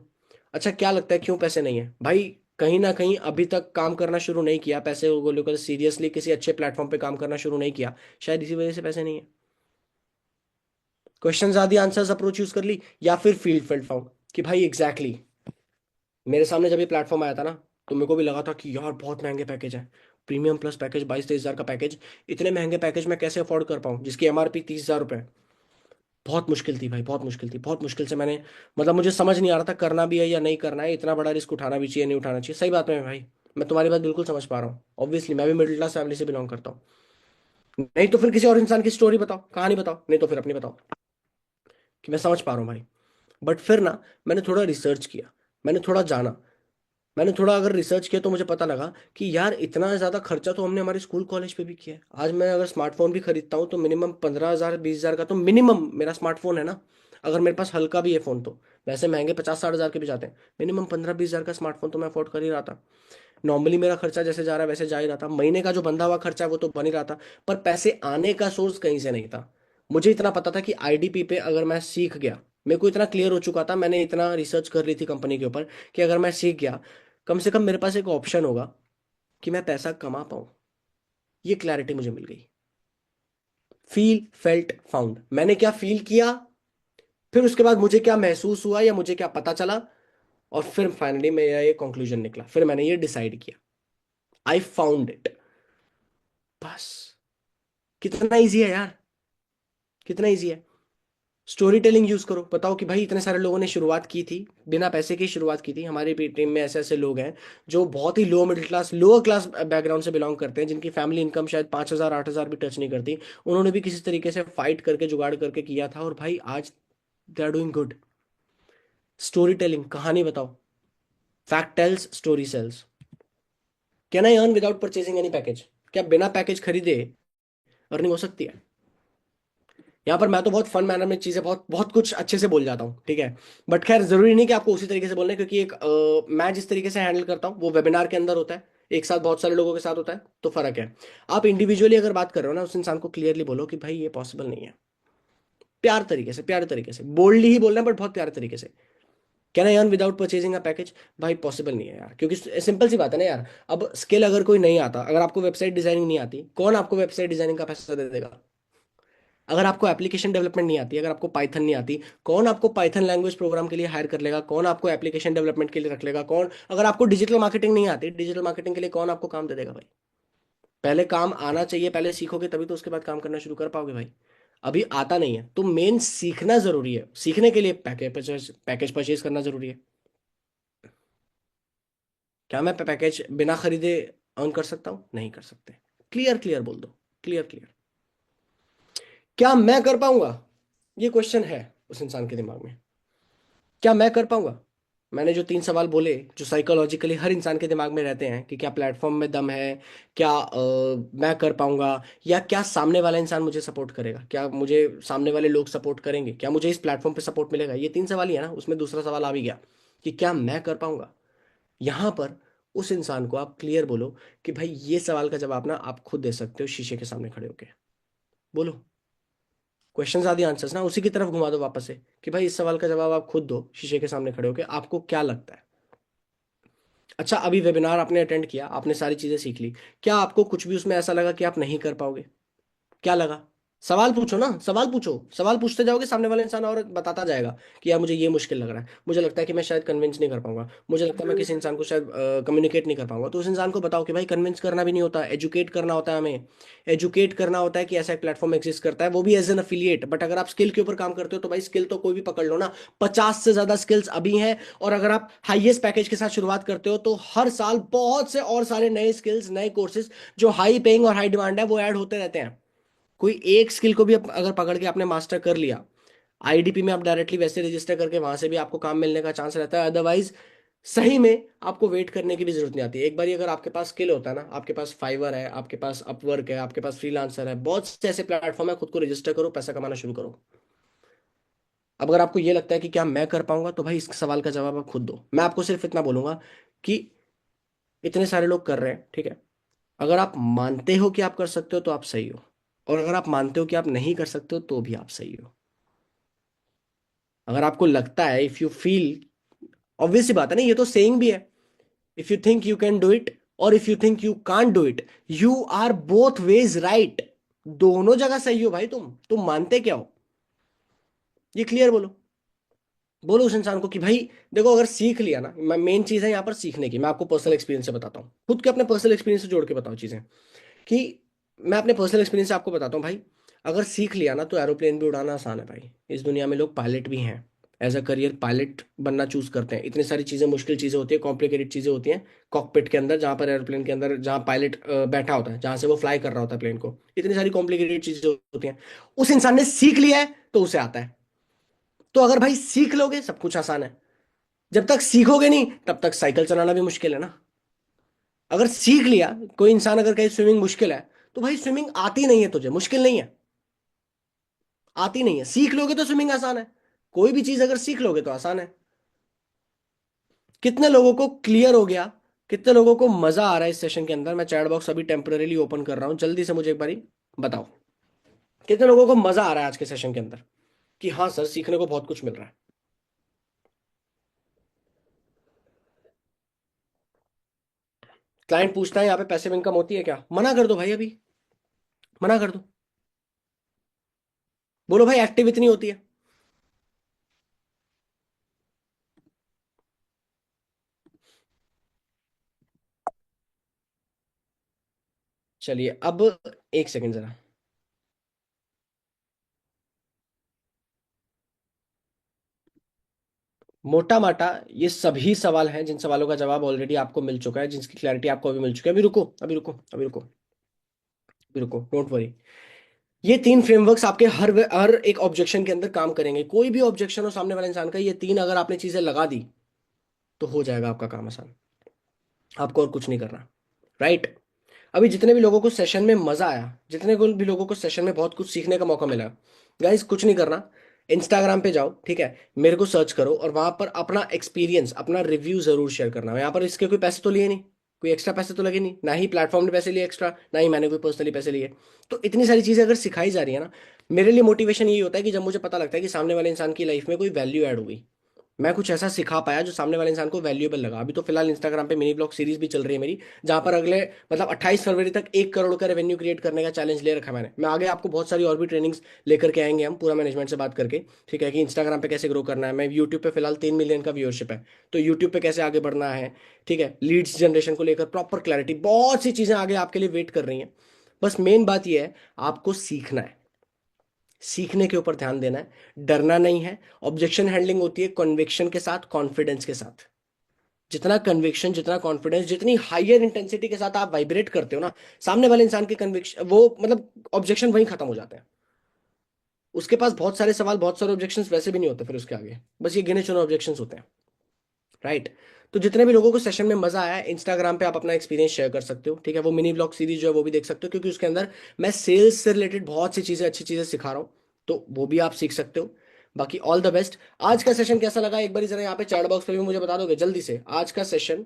अच्छा क्या लगता है क्यों पैसे नहीं है भाई? कहीं ना कहीं अभी तक काम करना शुरू नहीं किया, पैसे को लेकर सीरियसली किसी अच्छे प्लेटफॉर्म पे काम करना शुरू नहीं किया, शायद इसी वजह से पैसे नहीं है। क्वेश्चन आदि आंसर्स अप्रोच यूज कर ली, या फिर फील्ड फील्ड फाउंड कि भाई एग्जैक्टली exactly, मेरे सामने जब ये प्लेटफॉर्म आया था ना, तो मेरे को भी लगा था कि यार बहुत महंगे पैकेज है, प्रीमियम प्लस पैकेज 22-23 हज़ार का पैकेज, इतने महंगे पैकेज मैं कैसे अफोर्ड कर पाऊँ जिसकी एमआरपी 30 हज़ार रुपये। बहुत मुश्किल थी भाई, बहुत मुश्किल थी, बहुत मुश्किल से मैंने, मतलब मुझे समझ नहीं आ रहा था करना भी है या नहीं करना है, इतना बड़ा रिस्क उठाना भी चाहिए नहीं उठाना चाहिए। सही बात है भाई, मैं तुम्हारी बात बिल्कुल समझ पा रहा हूँ, ऑब्वियसली मैं भी मिडिल क्लास फैमिली से बिलोंग करता हूँ। नहीं तो फिर किसी और इंसान की स्टोरी बताओ, कहानी बताओ, नहीं तो फिर अपनी बताओ, कि मैं समझ पा रहा हूँ भाई। बट फिर ना, मैंने थोड़ा रिसर्च किया, मैंने थोड़ा जाना, मैंने थोड़ा अगर रिसर्च किया तो मुझे पता लगा कि यार इतना ज़्यादा खर्चा तो हमने हमारे स्कूल कॉलेज पे भी किया है। आज मैं अगर स्मार्टफोन भी खरीदता हूँ तो मिनिमम 15 हज़ार 20 हज़ार का तो मिनिमम मेरा स्मार्टफोन है ना। अगर मेरे पास हल्का भी है फ़ोन तो, वैसे महंगे 50-60 हज़ार के भी जाते हैं, मिनिमम 15-20 हज़ार का स्मार्टफोन तो मैं अफोर्ड कर ही रहा था। नॉर्मली मेरा खर्चा जैसे जा रहा है वैसे जा ही रहा था, महीने का जो बंधा हुआ खर्चा है वो तो बन ही रहा था। पर पैसे आने का सोर्स कहीं से नहीं था। मुझे इतना पता था कि आईडीपी पे अगर मैं सीख गया, मेरे को इतना क्लियर हो चुका था, मैंने इतना रिसर्च कर ली थी कंपनी के ऊपर, कि अगर मैं सीख गया, कम से कम मेरे पास एक ऑप्शन होगा कि मैं पैसा कमा पाऊं। ये क्लैरिटी मुझे मिल गई। फील फेल्ट फाउंड, मैंने क्या फील किया, फिर उसके बाद मुझे क्या महसूस हुआ या मुझे क्या पता चला, और फिर फाइनली मेरा ये कंक्लूजन निकला, फिर मैंने ये डिसाइड किया। I found it. बस। कितना इजी है यार, कितना इजी है। स्टोरी टेलिंग यूज करो, बताओ कि भाई इतने सारे लोगों ने शुरुआत की थी, बिना पैसे की शुरुआत की थी, हमारी भी टीम में ऐसे ऐसे लोग हैं जो बहुत ही low middle class lower class background से बिलोंग करते हैं, जिनकी फैमिली इनकम शायद 5 हज़ार 8 हज़ार भी टच नहीं करती। उन्होंने भी किसी तरीके से फाइट करके जुगाड़ करके किया था, और भाई आज they are doing good. Storytelling, कहानी बताओ। Fact tells, story sells. Can I earn without purchasing any package? क्या बिना पैकेज खरीदे अर्निंग हो सकती है? यहाँ पर मैं तो बहुत फन मैनर में चीजें बहुत बहुत कुछ अच्छे से बोल जाता हूँ, ठीक है। बट खैर जरूरी नहीं कि आपको उसी तरीके से बोलना है, क्योंकि एक मैं जिस तरीके से हैंडल करता हूँ वो वेबिनार के अंदर होता है, एक साथ बहुत सारे लोगों के साथ होता है, तो फर्क है। आप इंडिविजुअली अगर बात कर रहे हो ना, उस इंसान को क्लियरली बोलो कि भाई ये पॉसिबल नहीं है। प्यार तरीके से, प्यारे तरीके से, बोल्डली ही बोलना है बट बहुत प्यारे तरीके से। Can I earn without purchasing a package? भाई पॉसिबल नहीं है यार, क्योंकि सिंपल सी बात है ना यार। अब स्किल अगर कोई नहीं आता, अगर आपको वेबसाइट डिजाइनिंग नहीं आती, कौन आपको वेबसाइट डिजाइनिंग का पैसा दे देगा? अगर आपको एप्लीकेशन डेवलपमेंट नहीं आती, अगर आपको पाइथन नहीं आती, कौन आपको पाइथन लैंग्वेज प्रोग्राम के लिए हायर कर लेगा? कौन आपको एप्लीकेशन डेवलपमेंट के लिए रख लेगा? कौन, अगर आपको डिजिटल मार्केटिंग नहीं आती, डिजिटल मार्केटिंग के लिए कौन आपको काम दे देगा भाई? पहले काम आना चाहिए, पहले सीखोगे तभी तो उसके बाद काम करना शुरू कर पाओगे भाई। अभी आता नहीं है तो मेन सीखना जरूरी है, सीखने के लिए पैकेज परचेज करना जरूरी है। क्या मैं पैकेज बिना खरीदे अर्न कर सकता हूँ? नहीं कर सकते। क्लियर क्लियर बोल दो, क्लियर क्लियर। क्या मैं कर पाऊंगा? ये क्वेश्चन है उस इंसान के दिमाग में, क्या मैं कर पाऊंगा? मैंने जो 3 सवाल बोले, जो साइकोलॉजिकली हर इंसान के दिमाग में रहते हैं, कि क्या प्लेटफॉर्म में दम है, क्या मैं कर पाऊंगा, या क्या सामने वाला इंसान मुझे सपोर्ट करेगा, क्या मुझे सामने वाले लोग सपोर्ट करेंगे, क्या मुझे इस प्लेटफॉर्म पे सपोर्ट मिलेगा, ये 3 सवाल ही है ना, उसमें दूसरा सवाल आ भी गया कि क्या मैं कर पाऊंगा। यहां पर उस इंसान को आप क्लियर बोलो कि भाई ये सवाल का जवाब ना आप खुद दे सकते हो शीशे के सामने खड़े होके। बोलो। क्वेश्चन आदि आंसर्स ना उसी की तरफ घुमा दो वापस से, कि भाई इस सवाल का जवाब आप खुद दो शीशे के सामने खड़े होके, आपको क्या लगता है? अच्छा, अभी वेबिनार आपने अटेंड किया, आपने सारी चीजें सीख ली, क्या आपको कुछ भी उसमें ऐसा लगा कि आप नहीं कर पाओगे? क्या लगा? सवाल पूछो ना, सवाल पूछो, सवाल पूछते जाओगे, सामने वाला इंसान और बताता जाएगा कि यार मुझे ये मुश्किल लग रहा है, मुझे लगता है कि मैं शायद कन्विंस नहीं कर पाऊंगा, मुझे लगता है मैं किसी इंसान को शायद कम्युनिकेट नहीं कर पाऊंगा। तो उस इंसान को बताओ कि भाई कन्विंस करना भी नहीं होता, एजुकेट करना होता है हमें। एजुकेट करना होता है कि ऐसा एक प्लेटफॉर्म एग्जिस्ट करता है, वो भी एज एन अफिलिएट। बट अगर आप स्किल के ऊपर काम करते हो तो भाई स्किल तो कोई भी पकड़ लो ना, 50 से ज्यादा स्किल्स अभी हैं। और अगर आप हाईएस्ट पैकेज के साथ शुरुआत करते हो तो हर साल बहुत से और सारे नए स्किल्स, नए कोर्सेज जो हाई पेइंग और हाई डिमांड है वो ऐड होते रहते हैं। कोई एक स्किल को भी अगर पकड़ के आपने मास्टर कर लिया, आईडीपी में आप डायरेक्टली वैसे रजिस्टर करके वहां से भी आपको काम मिलने का चांस रहता है। अदरवाइज सही में आपको वेट करने की भी जरूरत नहीं आती। एक बार अगर आपके पास स्किल होता है ना, आपके पास फाइवर है, आपके पास अपवर्क है, आपके पास फ्रीलांसर है, बहुत से ऐसे प्लेटफॉर्म है, खुद को रजिस्टर करो, पैसा कमाना शुरू करो। अब अगर आपको ये लगता है कि क्या मैं कर पाऊंगा, तो भाई इस सवाल का जवाब आप खुद दो। मैं आपको सिर्फ इतना बोलूंगा कि इतने सारे लोग कर रहे हैं, ठीक है। अगर आप मानते हो कि आप कर सकते हो तो आप सही हो, और अगर आप मानते हो कि आप नहीं कर सकते हो तो भी आप सही हो। अगर आपको लगता है, इफ यू फील, ऑब्वियस सी बात है ना, ये तो सेइंग भी है, if you think you can do it और if you think you can't do it, you are both ways right. दोनों जगह सही हो भाई, तुम मानते क्या हो, ये क्लियर बोलो। बोलो उस इंसान को कि भाई देखो, अगर सीख लिया ना, मैं मेन चीज है यहाँ पर सीखने की, मैं आपको पर्सनल एक्सपीरियंस से बताता हूँ, खुद के अपने पर्सनल एक्सपीरियंस से जोड़ के बताऊँ चीजें, कि मैं अपने पर्सनल एक्सपीरियंस से आपको बताता हूँ भाई। अगर सीख लिया ना तो एरोप्लेन भी उड़ाना आसान है भाई। इस दुनिया में लोग पायलट भी हैं, एज अ करियर पायलट बनना चूज करते हैं। इतनी सारी चीजें, मुश्किल चीजें होती है, कॉम्प्लिकेटेड चीजें होती हैं कॉकपिट के अंदर, जहाँ पर एरोप्लेन के अंदर जहाँ पायलट बैठा होता है, जहाँ से वो फ्लाई कर रहा होता है प्लेन को, इतनी सारी कॉम्प्लिकेटेड चीजें होती हैं। उस इंसान ने सीख लिया है तो उसे आता है। तो अगर भाई सीख लोगे सब कुछ आसान है। जब तक सीखोगे नहीं तब तक साइकिल चलाना भी मुश्किल है ना। अगर सीख लिया, कोई इंसान अगर कहे स्विमिंग मुश्किल है, तो भाई स्विमिंग आती नहीं है तुझे, मुश्किल नहीं है, आती नहीं है, सीख लोगे तो स्विमिंग आसान है। कोई भी चीज अगर सीख लोगे तो आसान है। कितने लोगों को क्लियर हो गया, कितने लोगों को मजा आ रहा है इस सेशन के अंदर? मैं चैट बॉक्स अभी टेम्पररीली ओपन कर रहा हूं, जल्दी से मुझे एक बारी बताओ, कितने लोगों को मजा आ रहा है आज के सेशन के अंदर, कि हाँ सर सीखने को बहुत कुछ मिल रहा है। क्लाइंट पूछता है यहाँ पे पैसिव इनकम होती है क्या? मना कर दो भाई अभी, मना कर दो। बोलो भाई एक्टिव इतनी होती है। चलिए अब एक सेकंड जरा। मोटा माटा ये सभी सवाल हैं जिन सवालों का जवाब ऑलरेडी आपको मिल चुका है, जिसकी क्लैरिटी आपको अभी मिल चुकी है। अभी रुको, अभी रुको, अभी रुको, अभी रुको, डोंट वरी। ये तीन फ्रेमवर्क्स आपके हर हर एक ऑब्जेक्शन के अंदर काम करेंगे। कोई भी ऑब्जेक्शन हो सामने वाले इंसान का, ये तीन अगर आपने चीजें लगा दी तो हो जाएगा आपका काम आसान। आपको और कुछ नहीं करना, राइट। अभी जितने भी लोगों को सेशन में मजा आया, जितने को भी लोगों को सेशन में बहुत कुछ सीखने का मौका मिला, गाइस कुछ नहीं करना। इंस्टाग्राम पे जाओ, ठीक है, मेरे को सर्च करो और वहां पर अपना एक्सपीरियंस, अपना रिव्यू जरूर शेयर करना। यहाँ पर इसके कोई पैसे तो लिए नहीं, कोई एक्स्ट्रा पैसे तो लगे नहीं, ना ही प्लेटफॉर्म ने पैसे लिए एक्स्ट्रा, ना ही मैंने कोई पर्सनली पैसे लिए। तो इतनी सारी चीजें अगर सिखाई जा रही है ना, मेरे लिए मोटिवेशन यही होता है कि जब मुझे पता लगता है कि सामने वाले इंसान की लाइफ में कोई वैल्यू ऐड हो गई, मैं कुछ ऐसा सिखा पाया जो सामने वाले इंसान को वैल्यूएबल लगा। अभी तो फिलहाल इंस्टाग्राम पे मिनी ब्लॉग सीरीज भी चल रही है मेरी, जहां पर अगले मतलब 28 फरवरी तक 1 करोड़ का रेवेन्यू क्रिएट करने का चैलेंज ले रखा है मैंने। मैं आगे आपको बहुत सारी और भी ट्रेनिंग्स लेकर के आएंगे हम, पूरा मैनेजमेंट से बात करके, ठीक है, कि इंस्टाग्राम पे कैसे ग्रो करना है। मैं यूट्यूब पे फिलहाल 3 मिलियन का व्यूअरशिप है, तो यूट्यूब पे कैसे आगे बढ़ना है, ठीक है, लीड्स जनरेशन को लेकर प्रॉपर क्लैरिटी, बहुत सी चीजें आगे आपके लिए वेट कर रही हैं। बस मेन बात यह है, आपको सीखना है, सीखने के ऊपर ध्यान देना है, डरना नहीं है। ऑब्जेक्शन हैंडलिंग होती है कन्विक्शन के साथ, कॉन्फिडेंस के साथ। जितना कन्विक्शन, जितना कॉन्फिडेंस, जितनी हायर इंटेंसिटी के साथ आप वाइब्रेट करते हो ना, सामने वाले इंसान के कन्विक्शन, वो मतलब ऑब्जेक्शन वहीं खत्म हो जाते हैं। उसके पास बहुत सारे सवाल, बहुत सारे ऑब्जेक्शंस वैसे भी नहीं होते फिर उसके आगे, बस ये गिने चुने ऑब्जेक्शंस होते हैं, राइट। तो जितने भी लोगों को सेशन में मजा आया है, इंस्टाग्राम पे आप अपना एक्सपीरियंस शेयर कर सकते हो, ठीक है। वो मिनी ब्लॉग सीरीज जो है वो भी देख सकते हो, क्योंकि उसके अंदर मैं सेल्स से रिलेटेड बहुत सी चीजें, अच्छी चीजें सिखा रहा हूँ, तो वो भी आप सीख सकते हो। बाकी ऑल द बेस्ट। आज का सेशन कैसा लगा एक बार जरा यहाँ पे चैट बॉक्स पे भी मुझे बता दोगे जल्दी से? आज का सेशन,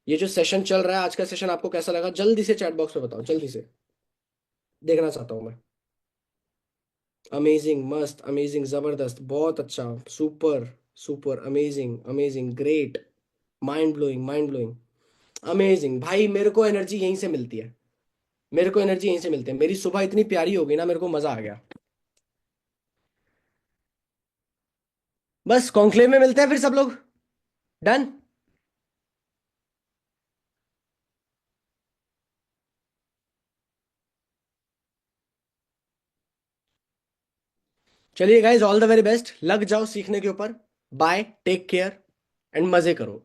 ये जो सेशन चल रहा है आज का सेशन, आपको कैसा लगा? जल्दी से चैट बॉक्स पे बताओ, जल्दी से, देखना चाहता हूँ मैं। अमेजिंग, मस्त, अमेजिंग, जबरदस्त, बहुत अच्छा, super, super, amazing, amazing, great, mind blowing, mind blowing, amazing. भाई मेरे को एनर्जी यहीं से मिलती है, मेरे को एनर्जी यहीं से मिलती है। मेरी सुबह इतनी प्यारी हो गई ना, मेरे को मजा आ गया। बस कॉन्क्लेव में मिलते हैं फिर सब लोग। डन। चलिए guys, all the very best, लग जाओ सीखने के ऊपर। बाय, टेक केयर एंड मजे करो।